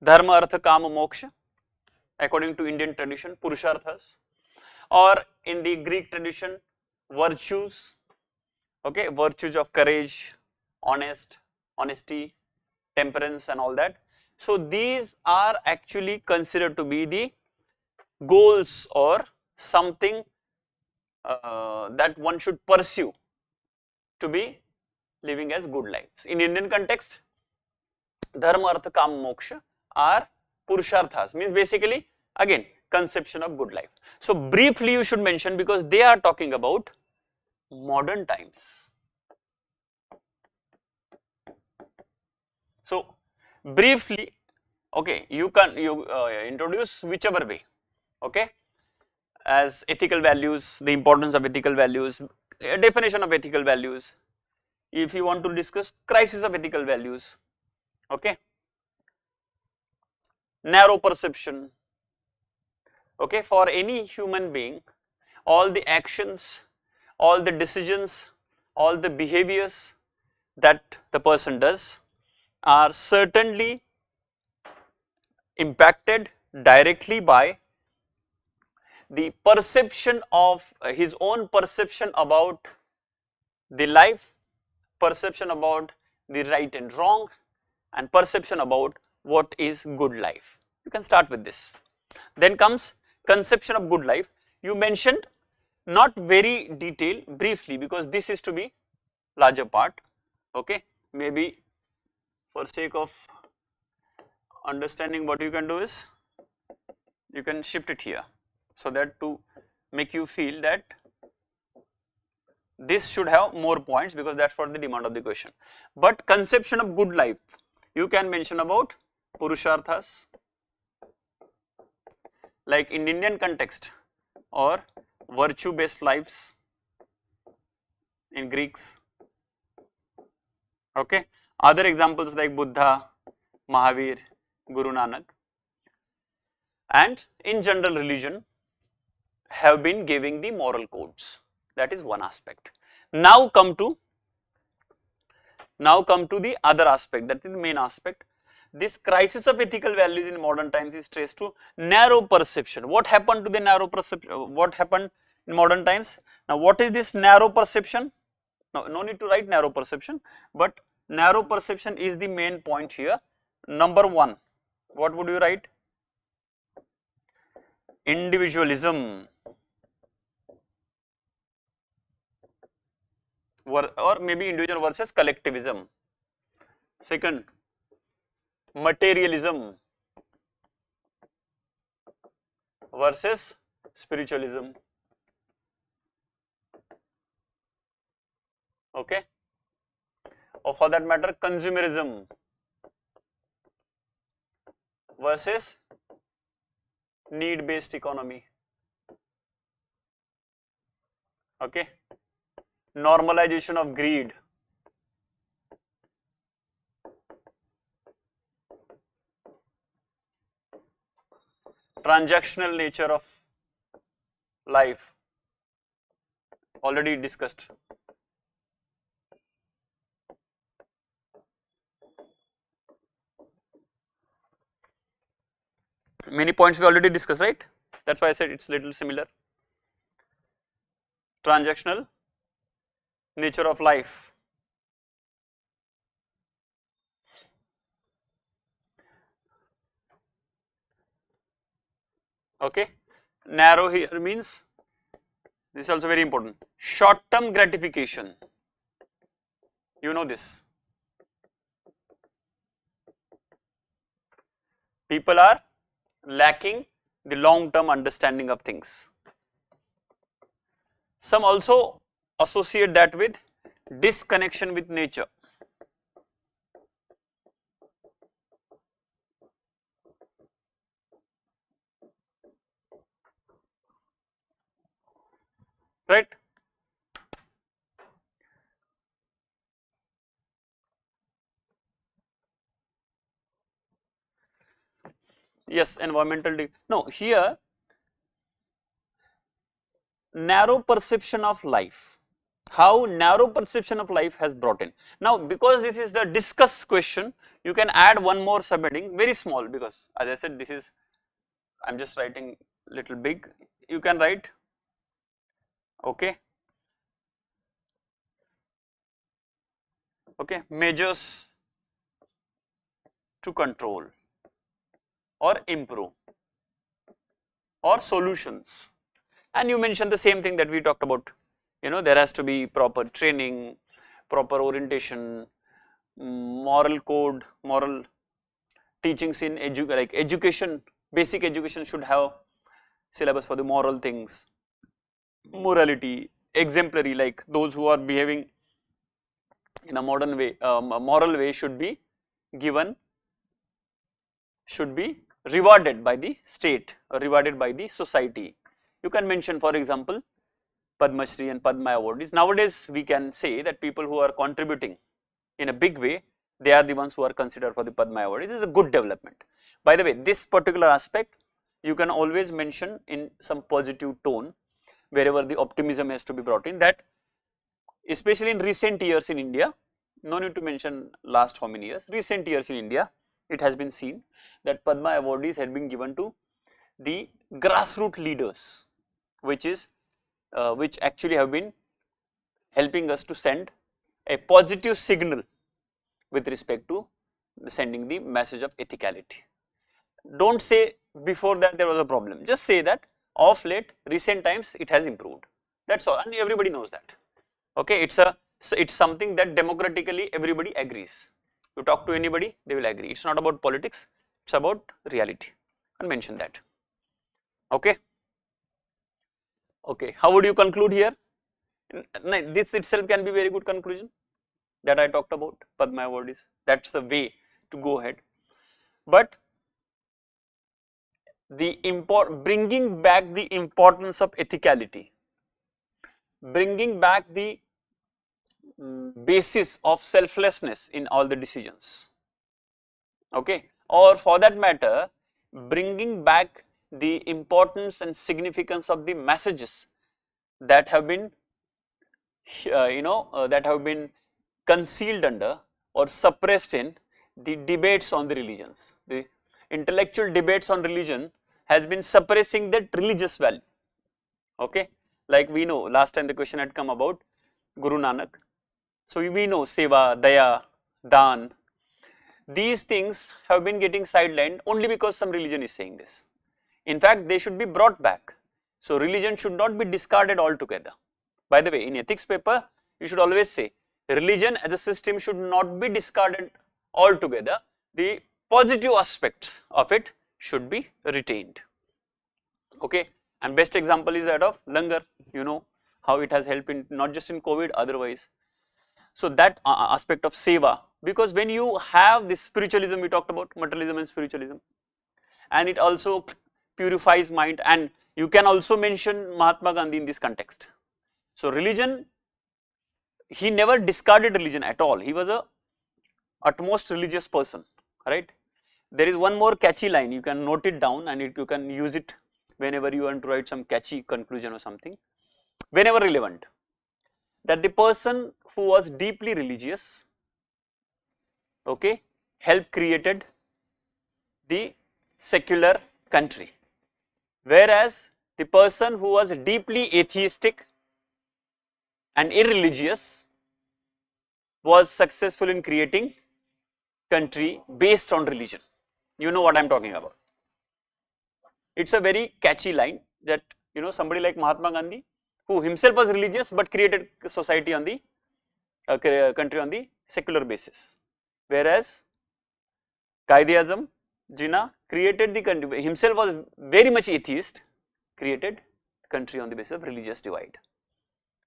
dharma, artha, kama, moksha, according to Indian tradition, purusharthas, or in the Greek tradition, virtues, okay, virtues of courage, honesty, temperance and all that. So these are actually considered to be the goals or something that one should pursue to be living as good lives. In Indian context, dharma, artha, kama, moksha are purusharthas, means basically again conception of good life. So briefly you should mention, because they are talking about modern times. So briefly, okay, you can introduce whichever way, okay, as ethical values, the importance of ethical values, definition of ethical values. If you want to discuss crisis of ethical values, okay, narrow perception, okay, for any human being, all the actions, all the decisions, all the behaviors that the person does are certainly impacted directly by the perception of his own perception about the life, perception about the right and wrong, and perception about what is good life. You can start with this. Then comes conception of good life. You mentioned not very detailed, briefly, because this is to be larger part, okay. Maybe for sake of understanding, what you can do is you can shift it here, so that to make you feel that this should have more points, because that's for the demand of the question. But conception of good life, you can mention about purusharthas, like in Indian context, or virtue based lives in Greeks, okay. Other examples like Buddha, Mahavir, Guru Nanak, and in general religion have been giving the moral codes. That is one aspect. Now come to the other aspect, that is the main aspect, this crisis of ethical values in modern times is traced to narrow perception. What happened to the narrow perception? What happened in modern times? Now, what is this narrow perception? No need to write narrow perception, but narrow perception is the main point here. Number one, what would you write? Individualism, or maybe individual versus collectivism. Second, materialism versus spiritualism. Okay, or for that matter, consumerism versus need-based economy. Okay, normalization of greed. Transactional nature of life, already discussed. Many points we already discussed, right? That's why I said it's little similar. Transactional nature of life. Okay, narrow here means, this is also very important, short term gratification. You know this. People are lacking the long term understanding of things. Some also associate that with disconnection with nature. Right? Yes, environmental. No, here narrow perception of life. How narrow perception of life has brought in. Now, because this is the discuss question, you can add one more subheading, very small, because as I said, this is, I am just writing little big. You can write, okay, measures to control or improve or solutions. And you mentioned the same thing that we talked about. You know, there has to be proper training, proper orientation, moral code, moral teachings in education, basic education should have syllabus for the moral things, morality, exemplary, like those who are behaving in a modern way, moral way should be given, should be rewarded by the state or rewarded by the society. You can mention, for example, Padma Shri and Padma awardees. Nowadays, we can say that people who are contributing in a big way, they are the ones who are considered for the Padma awardees. This is a good development. By the way, this particular aspect, you can always mention in some positive tone, wherever the optimism has to be brought in, that especially in recent years in India, no need to mention last how many years, recent years in India, it has been seen that Padma awardees had been given to the grassroots leaders, which actually have been helping us to send a positive signal with respect to sending the message of ethicality. Don't say before that there was a problem, just say that of late recent times it has improved, that's all, and everybody knows that. Okay, it's something that democratically everybody agrees. You talk to anybody, they will agree. It's not about politics, it's about reality, and mention that. Okay. Okay, how would you conclude here? This itself can be very good conclusion that I talked about Padma awardees. That's the way to go ahead. But bringing back the importance of ethicality, bringing back the basis of selflessness in all the decisions, okay, or for that matter, bringing back the importance and significance of the messages that have been, that have been concealed under or suppressed in the debates on the religions. The intellectual debates on religion has been suppressing that religious value. Okay, like we know last time the question had come about Guru Nanak. So we know Seva, Daya, Dan, these things have been getting sidelined only because some religion is saying this. In fact, they should be brought back. So religion should not be discarded altogether. By the way, in ethics paper, you should always say religion as a system should not be discarded altogether. The positive aspect of it should be retained. Okay, and best example is that of langar. You know how it has helped in not just in COVID, otherwise. So that aspect of seva, because when you have this spiritualism, we talked about materialism and spiritualism, and it also purifies mind, and you can also mention Mahatma Gandhi in this context. So religion, he never discarded religion at all. He was a utmost religious person, right? There is one more catchy line, you can note it down and you can use it whenever you want to write some catchy conclusion or something, whenever relevant, that the person who was deeply religious, okay, helped created the secular country, whereas the person who was deeply atheistic and irreligious was successful in creating country based on religion. You know what I am talking about. It's a very catchy line that, you know, somebody like Mahatma Gandhi, who himself was religious but created society on the country on the secular basis, whereas Quaid-e-Azam Jinnah created the country, himself was very much atheist, created country on the basis of religious divide.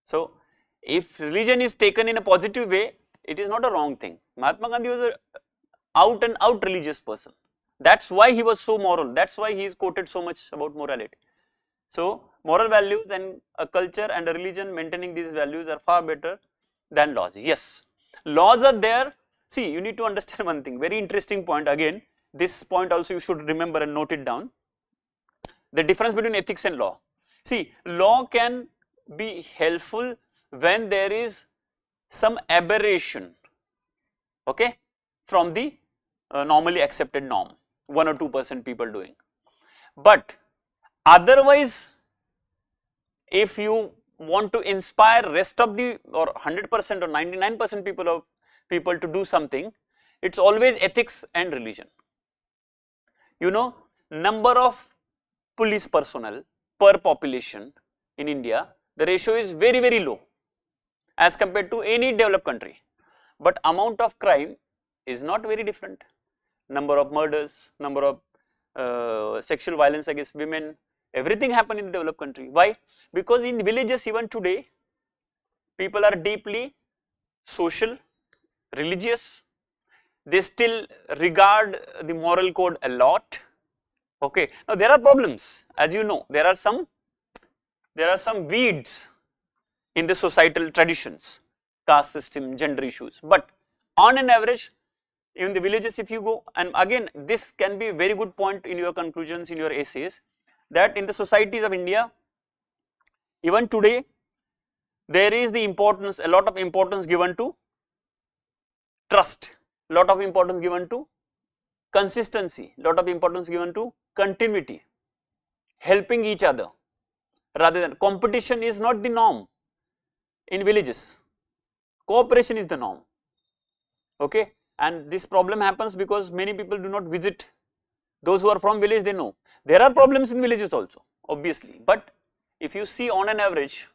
So if religion is taken in a positive way, it is not a wrong thing. Mahatma Gandhi was a out and out religious person. That's why he was so moral. That's why he is quoted so much about morality. So moral values and a culture and a religion maintaining these values are far better than laws. Yes, laws are there. See, you need to understand one thing, very interesting point. Again, this point also you should remember and note it down. The difference between ethics and law. See, law can be helpful when there is some aberration, okay, from the normally accepted norm, 1 or 2% people doing. But otherwise, if you want to inspire rest of the or 100% or 99% people to do something, it's always ethics and religion. You know, number of police personnel per population in India, the ratio is very, very low as compared to any developed country, but amount of crime is not very different. Number of murders, number of sexual violence against women, everything happen in the developed country. Why? Because in villages even today, people are deeply social, religious, they still regard the moral code a lot. Okay, now there are problems, as you know, there are some weeds in the societal traditions, caste system, gender issues, but on an average, in the villages if you go, and again this can be a very good point in your conclusions, in your essays, that in the societies of India, even today, there is the importance, a lot of importance given to trust, lot of importance given to consistency, lot of importance given to continuity, helping each other, rather than competition is not the norm in villages, cooperation is the norm, okay. And this problem happens because many people do not visit. Those who are from village, they know. There are problems in villages also, obviously, but if you see on an average,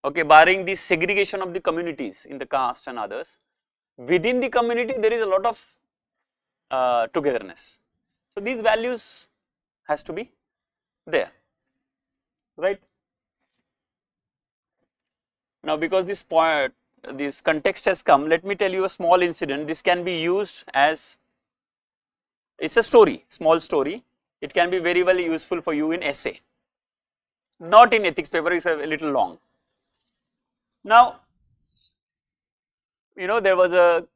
okay, barring the segregation of the communities in the caste and others, within the community there is a lot of togetherness. So these values has to be there, right? Now because this context has come, let me tell you a small incident. This can be used as, it's a story, small story. It can be very well useful for you in essay, not in ethics paper, it's a little long. Now, you know, there was a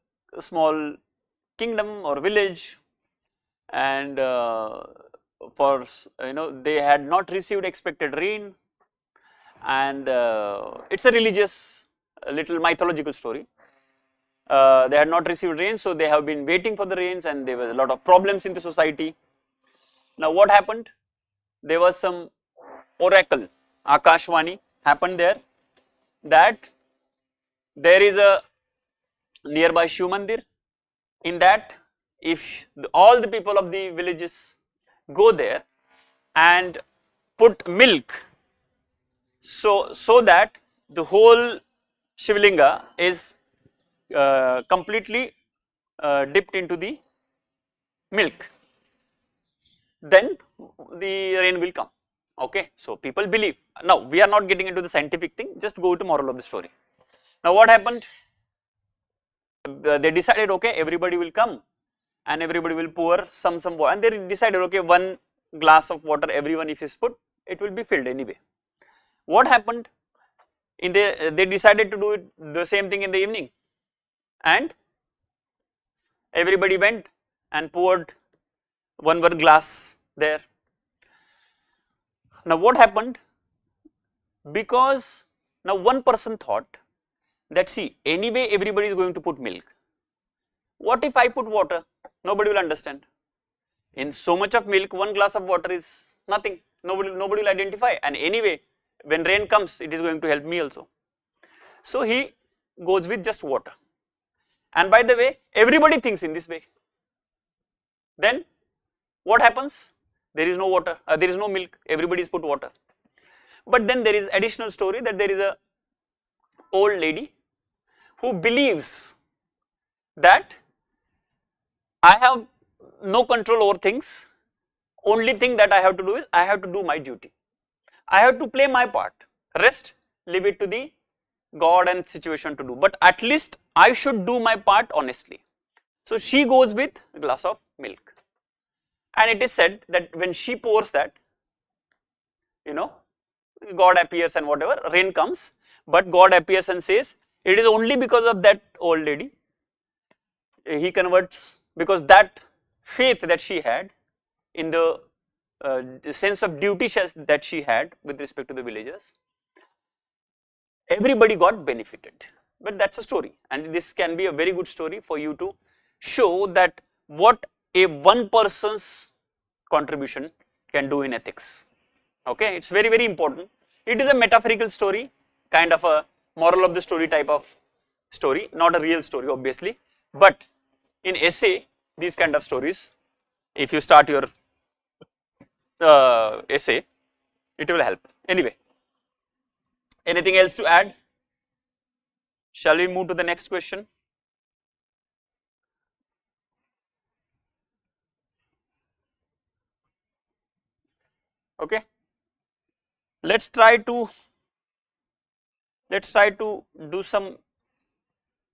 small kingdom or village, and for, you know, they had not received expected rain, and it's a religious, a little mythological story. they had not received rain, so they have been waiting for the rains, and there were a lot of problems in the society. Now what happened? There was some oracle, Akashvani happened there, that there is a nearby Shiv Mandir. In that, if all the people of the villages go there and put milk, so that the whole Shivlinga is completely dipped into the milk, then the rain will come. Okay, so people believe. Now we are not getting into the scientific thing, just go to moral of the story. Now what happened? They decided, okay, everybody will come and everybody will pour some water, and they decided, okay, one glass of water everyone if is put, it will be filled anyway. What happened? They decided to do it the same thing in the evening, and everybody went and poured one glass there. Now what happened? Because now one person thought that, see, anyway everybody is going to put milk. What if I put water? Nobody will understand. In so much of milk, one glass of water is nothing. Nobody will identify, and anyway when rain comes, it is going to help me also. So he goes with just water. And by the way, everybody thinks in this way. Then what happens? There is no water, there is no milk, everybody is put water. But then there is additional story that there is a old lady who believes that I have no control over things, only thing that I have to do is I have to do my duty. I have to play my part, rest leave it to the God and situation to do, but at least I should do my part honestly. So she goes with a glass of milk, and it is said that when she pours that, God appears and whatever, rain comes, but God appears and says it is only because of that old lady. He converts, because that faith that she had in the sense of duty that she had with respect to the villagers, everybody got benefited. But that's a story, and this can be a very good story for you to show that what a one person's contribution can do in ethics. Okay, it's very, very important. It is a metaphorical story, kind of a moral of the story type of story, not a real story obviously, but in essay, these kind of stories, if you start your essay, it will help. Anyway, anything else to add? Shall we move to the next question? Okay, let's try to do some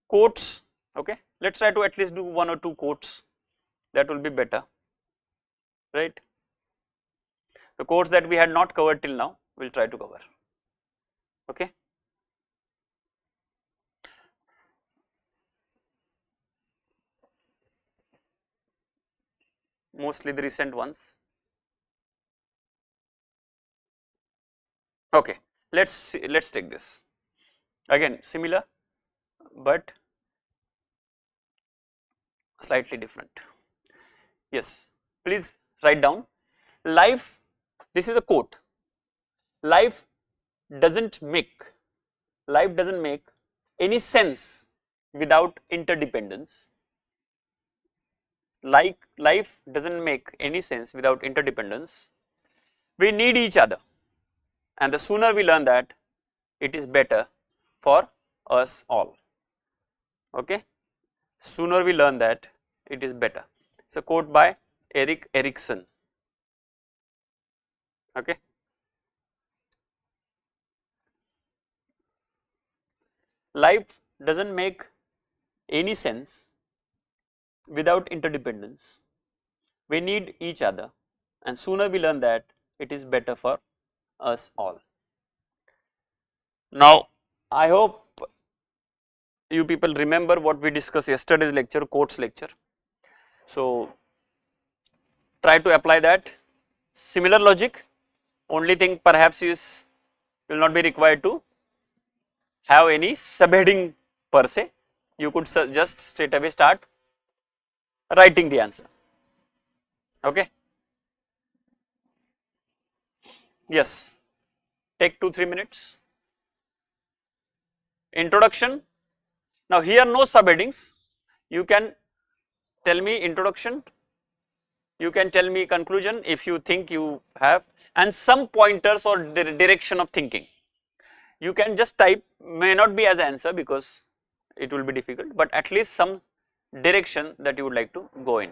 quotes. Okay, let's try to at least do one or two quotes, that will be better, right? The quotes that we had not covered till now, we'll try to cover. Okay, mostly the recent ones. Okay, let's take this again, similar but slightly different. Yes, please write down. Life, this is a quote, life doesn't make any sense without interdependence. Like life doesn't make any sense without interdependence. We need each other, and the sooner we learn that, it is better for us all. Okay, sooner we learn that, it is better. It's a quote by Erik Erikson. Okay, life doesn't make any sense without interdependence. We need each other, and sooner we learn that, it is better for us all. Now I hope you people remember what we discussed yesterday's lecture, quotes lecture. So try to apply that. Similar logic, only thing perhaps is will not be required to have any subheading per se, you could just straight away start writing the answer. Okay. Yes. Take 2-3 minutes. Introduction. Now here no subheadings. You can tell me introduction. You can tell me conclusion if you think you have, and some pointers or direction of thinking. You can just type, may not be as answer because it will be difficult, but at least some direction that you would like to go in.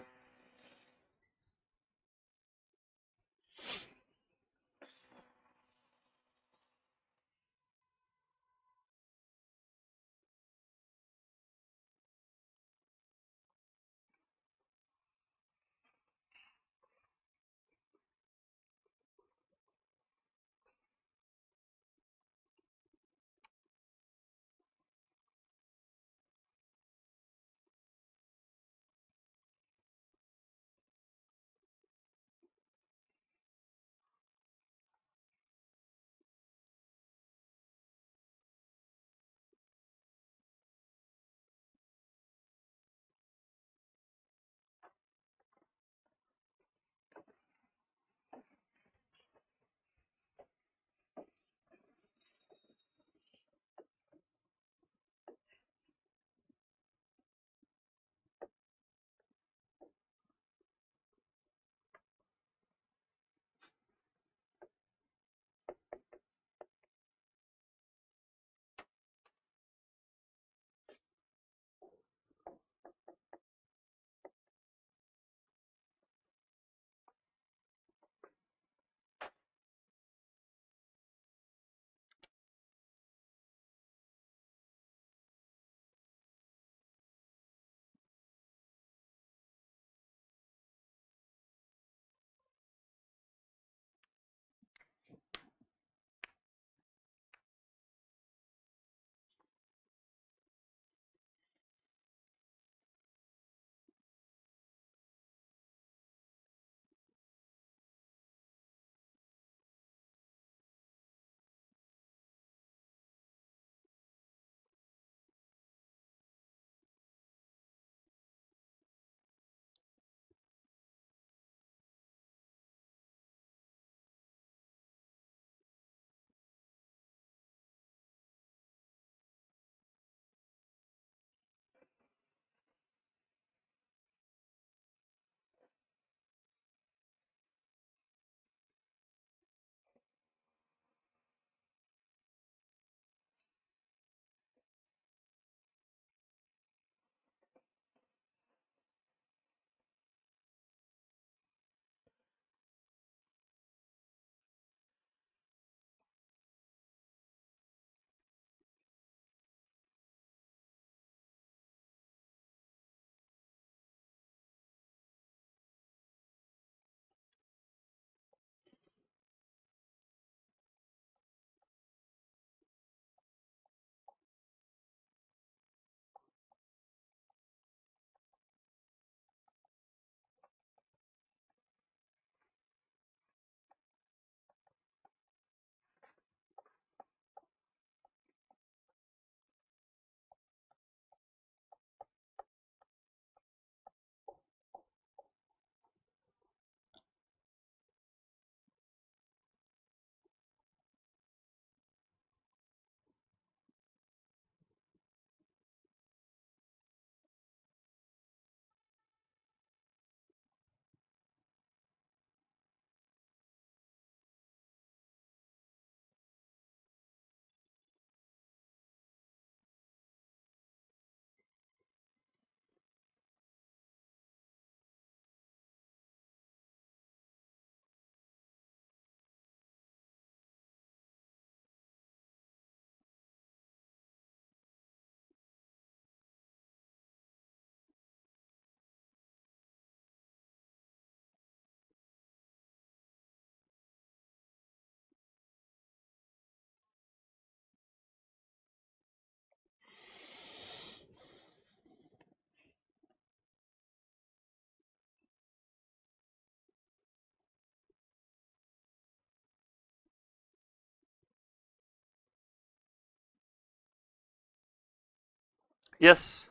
Yes,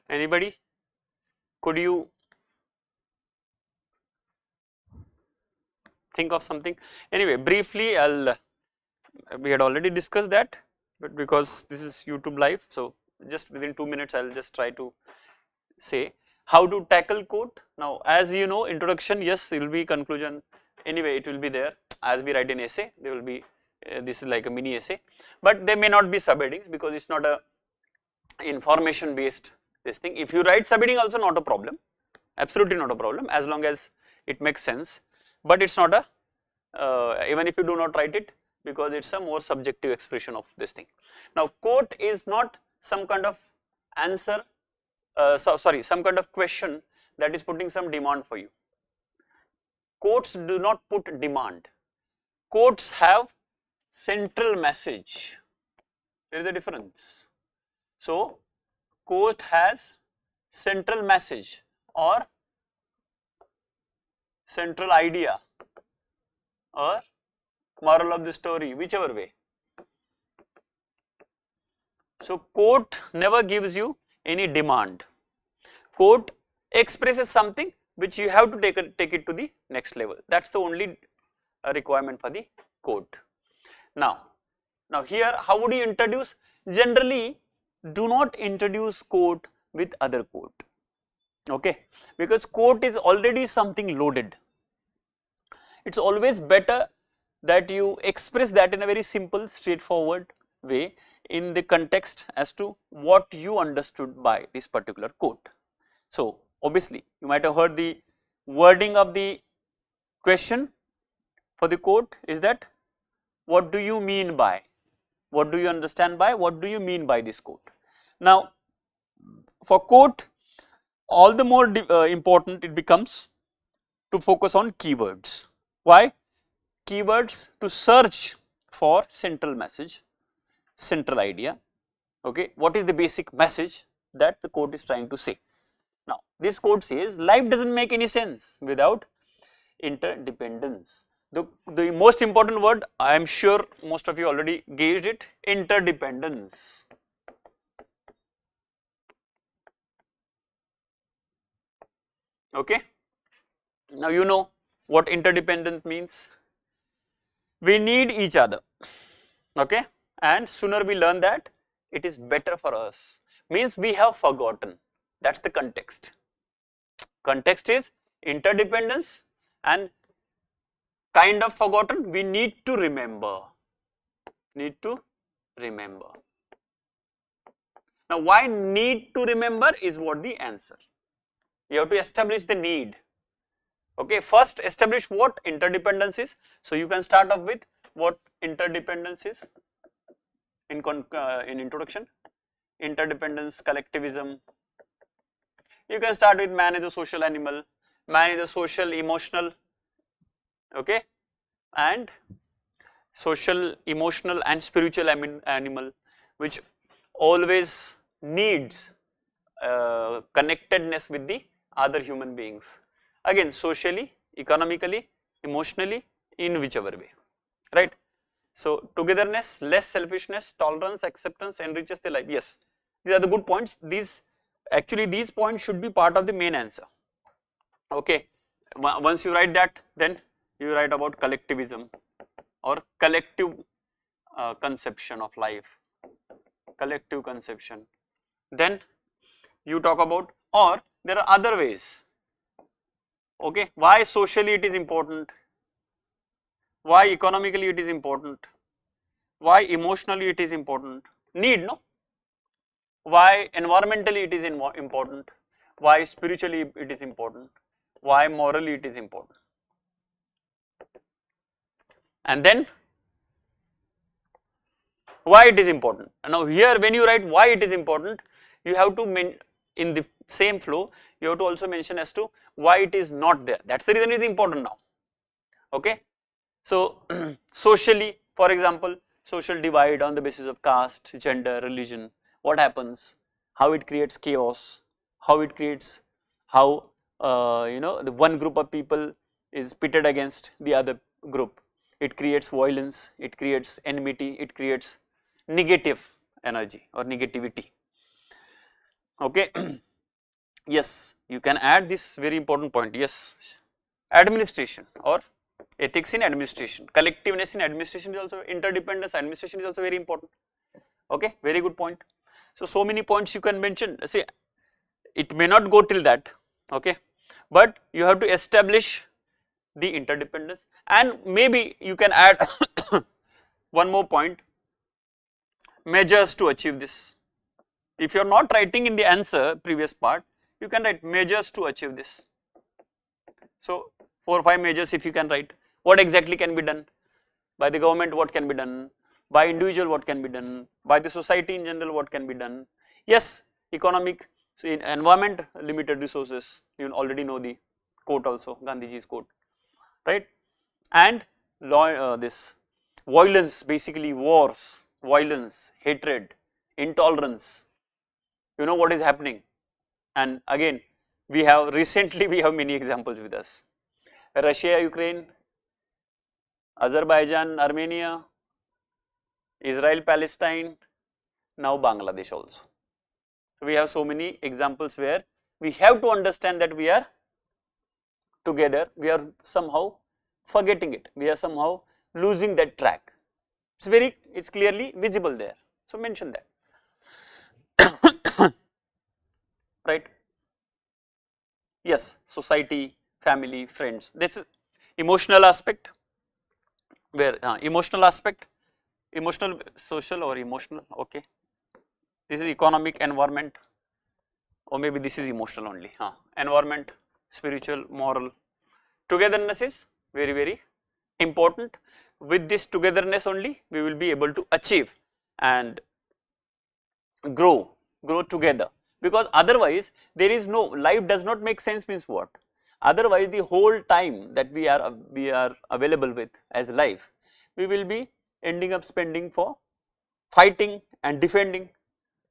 Anybody? Could you think of something? Anyway, briefly, we had already discussed that, but because this is YouTube live, so just within 2 minutes I will just try to say how to tackle quote. Now, as you know, introduction, yes, it will be conclusion, anyway it will be there. As we write an essay, there will be this is like a mini essay, but they may not be subheadings because it's not a information based this thing. If you write subheading also, not a problem, absolutely not a problem, as long as it makes sense, but it's not a even if you do not write it, because it's a more subjective expression of this thing. Now, quote is not some kind of answer, some kind of question that is putting some demand for you. Quotes do not put demand. Quotes have central message. There is a difference. So, quote has central message or central idea or moral of the story, whichever way. So, quote never gives you any demand. Quote expresses something which you have to take it to the next level. That is the only requirement for the quote. Now here, how would you introduce? Generally, do not introduce quote with other quote, okay, because quote is already something loaded. It is always better that you express that in a very simple, straightforward way in the context as to what you understood by this particular quote. So, obviously, you might have heard the wording of the question for the quote is that, what do you mean by, what do you understand by, what do you mean by this quote. Now, for quote, all the more important it becomes to focus on keywords. Why? Keywords to search for central message, central idea, okay, what is the basic message that the quote is trying to say. Now, this quote says, life does not make any sense without interdependence. The most important word, I am sure most of you already gauged it, interdependence. Okay. Now, you know what interdependence means. We need each other, okay, and sooner we learn that, it is better for us, means we have forgotten. That is the context. Context is interdependence and kind of forgotten, we need to remember, Now, why need to remember is what the answer. You have to establish the need. Okay, first establish what interdependence is. So, you can start off with what interdependence is in introduction. Interdependence, collectivism. You can start with man is a social animal, man is a social emotional, okay, and social, emotional and spiritual animal which always needs connectedness with the other human beings, again socially, economically, emotionally, in whichever way, right. So, togetherness, less selfishness, tolerance, acceptance enriches the life. Yes, these are the good points. These actually, these points should be part of the main answer, okay. Once you write that, then you write about collectivism or collective conception of life, collective conception. Then you talk about, or there are other ways, okay, why socially it is important, why economically it is important, why emotionally it is important, need, no, why environmentally it is important, why spiritually it is important, why morally it is important. And then why it is important. And now here, when you write why it is important, you have to in the same flow, you have to also mention as to why it is not there. That's the reason it is important now, okay. So, socially, for example, social divide on the basis of caste, gender, religion, what happens, how it creates chaos, how it creates, how you know, the one group of people is pitted against the other group, it creates violence, it creates enmity, it creates negative energy or negativity, okay. Yes, you can add this very important point. Yes, administration or ethics in administration, collectiveness in administration is also, interdependence administration is also very important. Okay, very good point. So many points you can mention. See, it may not go till that, okay, but you have to establish the interdependence, and maybe you can add one more point, measures to achieve this. If you are not writing in the answer previous part, you can write measures to achieve this. So 4 or 5 measures if you can write, what exactly can be done by the government, what can be done by individual, what can be done by the society in general, what can be done. Yes, economic, so in environment, limited resources, you already know the quote also, Gandhiji's quote, right, and law, this violence, basically wars, violence, hatred, intolerance, you know what is happening. And again, we have recently we have many examples with us, Russia, Ukraine, Azerbaijan, Armenia, Israel, Palestine, now Bangladesh also. So we have so many examples where we have to understand that we are together, we are somehow forgetting it, we are somehow losing that track. It's clearly visible there. So mention that. Right? Yes, society, family, friends. This is emotional aspect, where emotional aspect, emotional, social or emotional, okay. This is economic, environment, or maybe this is emotional only, environment, spiritual, moral. Togetherness is very, very important. With this togetherness only we will be able to achieve and grow together, because otherwise there is no, life does not make sense means what? Otherwise the whole time that we are available with as life, we will be ending up spending for fighting and defending,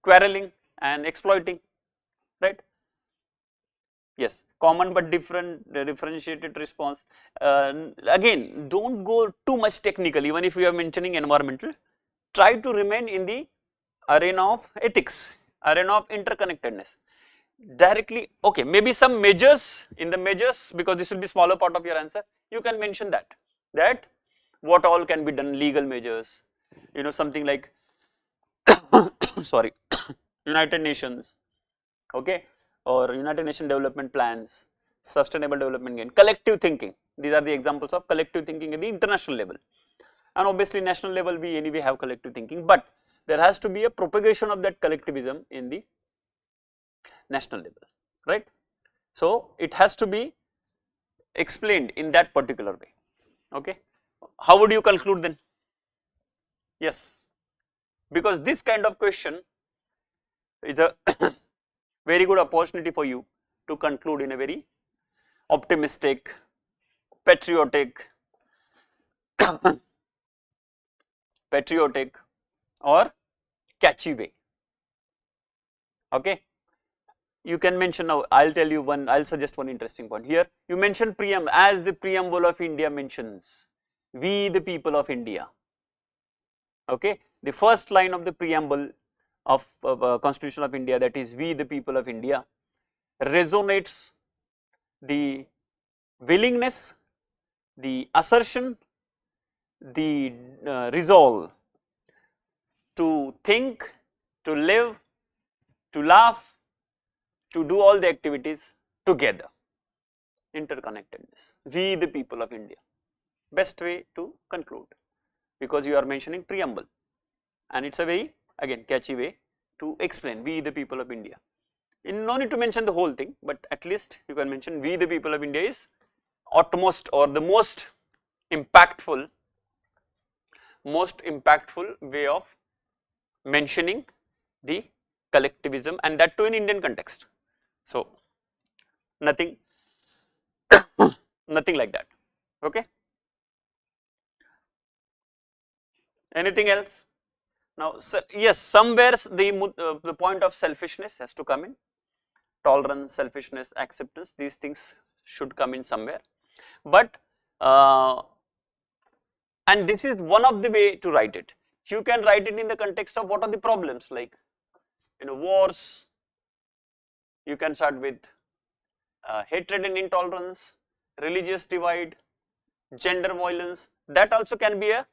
quarreling and exploiting, right? Yes, common but different, differentiated response. Again, don't go too much technical. Even if we are mentioning environmental, try to remain in the arena of ethics, arena of interconnectedness. Directly, okay, maybe some measures, in the measures, because this will be smaller part of your answer, you can mention that what all can be done, legal measures, you know, something like sorry, United Nations, okay, or United Nations development plans, sustainable development gain, collective thinking. These are the examples of collective thinking at the international level, and obviously national level we anyway have collective thinking, but there has to be a propagation of that collectivism in the national level, right? So it has to be explained in that particular way, okay. How would you conclude then? Yes, because this kind of question is a very good opportunity for you to conclude in a very optimistic, patriotic, or catchy way, okay. You can mention now, I'll tell you one, I'll suggest one interesting point here. You mention preamble, as the preamble of India mentions, we the people of India, okay. The first line of the preamble of Constitution of India, that is we the people of India, resonates the willingness, the assertion, the resolve to think, to live, to laugh, to do all the activities together, interconnectedness, we the people of India. Best way to conclude, because you are mentioning preamble, and it's a very, again, catchy way to explain we the people of India. No need to mention the whole thing, but at least you can mention we the people of India is utmost or the most impactful way of mentioning the collectivism, and that too in Indian context. So nothing nothing like that, okay. Anything else? Now, so yes, somewhere the point of selfishness has to come in, tolerance, selfishness, acceptance, these things should come in somewhere, but and this is one of the way to write it. You can write it in the context of what are the problems, like, you know, wars, You can start with hatred and intolerance, religious divide, gender violence. That also can be a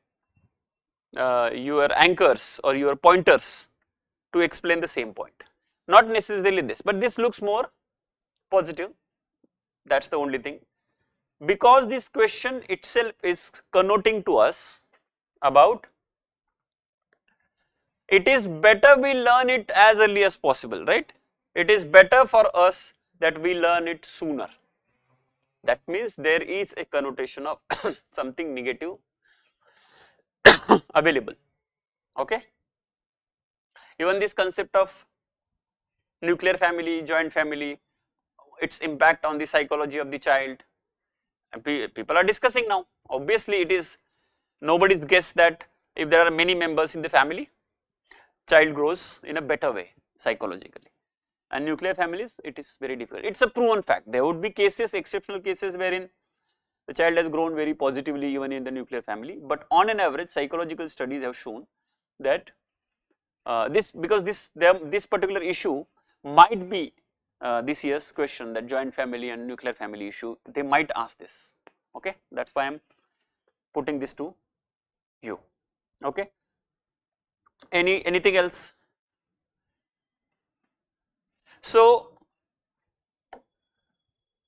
your anchors or your pointers to explain the same point. Not necessarily this, but this looks more positive. That's the only thing. Because this question itself is connoting to us about it is better we learn it as early as possible, right? It is better for us that we learn it sooner. That means there is a connotation of something negative available, okay? Even this concept of nuclear family, joint family, its impact on the psychology of the child, people are discussing now. Obviously it is nobody's guess that if there are many members in the family, child grows in a better way psychologically, and nuclear families it is very difficult. It's a proven fact. There would be cases, exceptional cases wherein the child has grown very positively even in the nuclear family, but on an average psychological studies have shown that this particular issue might be this year's question, that joint family and nuclear family issue, they might ask this, okay? That's why I am putting this to you, okay? Anything else? So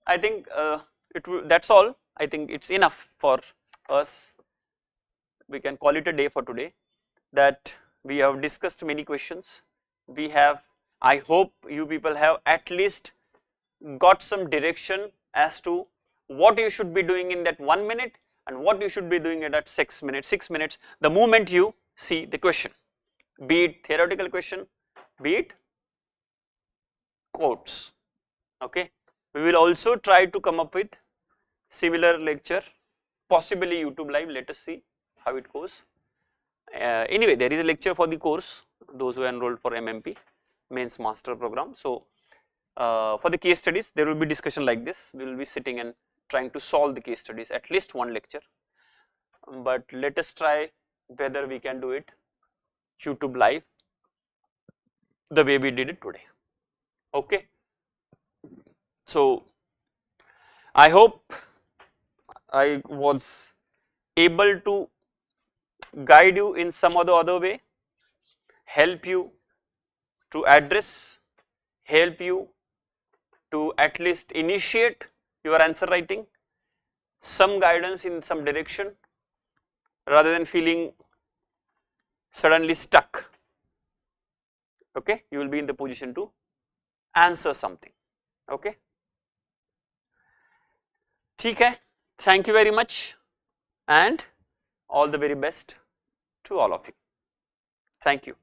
I think that's all. I think it's enough for us. We can call it a day for today, that we have discussed many questions. We have, I hope you people have at least got some direction as to what you should be doing in that 1 minute and what you should be doing in that 6 minutes, the moment you see the question, be it theoretical question, be it quotes, okay? We will also try to come up with similar lecture, possibly YouTube live, let us see how it goes. Anyway, there is a lecture for the course, those who enrolled for MMP, Mains Master Program. So, for the case studies, there will be discussion like this. We will be sitting and trying to solve the case studies, at least one lecture. But let us try whether we can do it YouTube live the way we did it today, okay? So, I hope I was able to guide you in some other way, help you to address, help you to at least initiate your answer writing, some guidance in some direction, rather than feeling suddenly stuck, okay? You will be in the position to answer something, okay? ठीक है, thank you very much and all the very best to all of you. Thank you.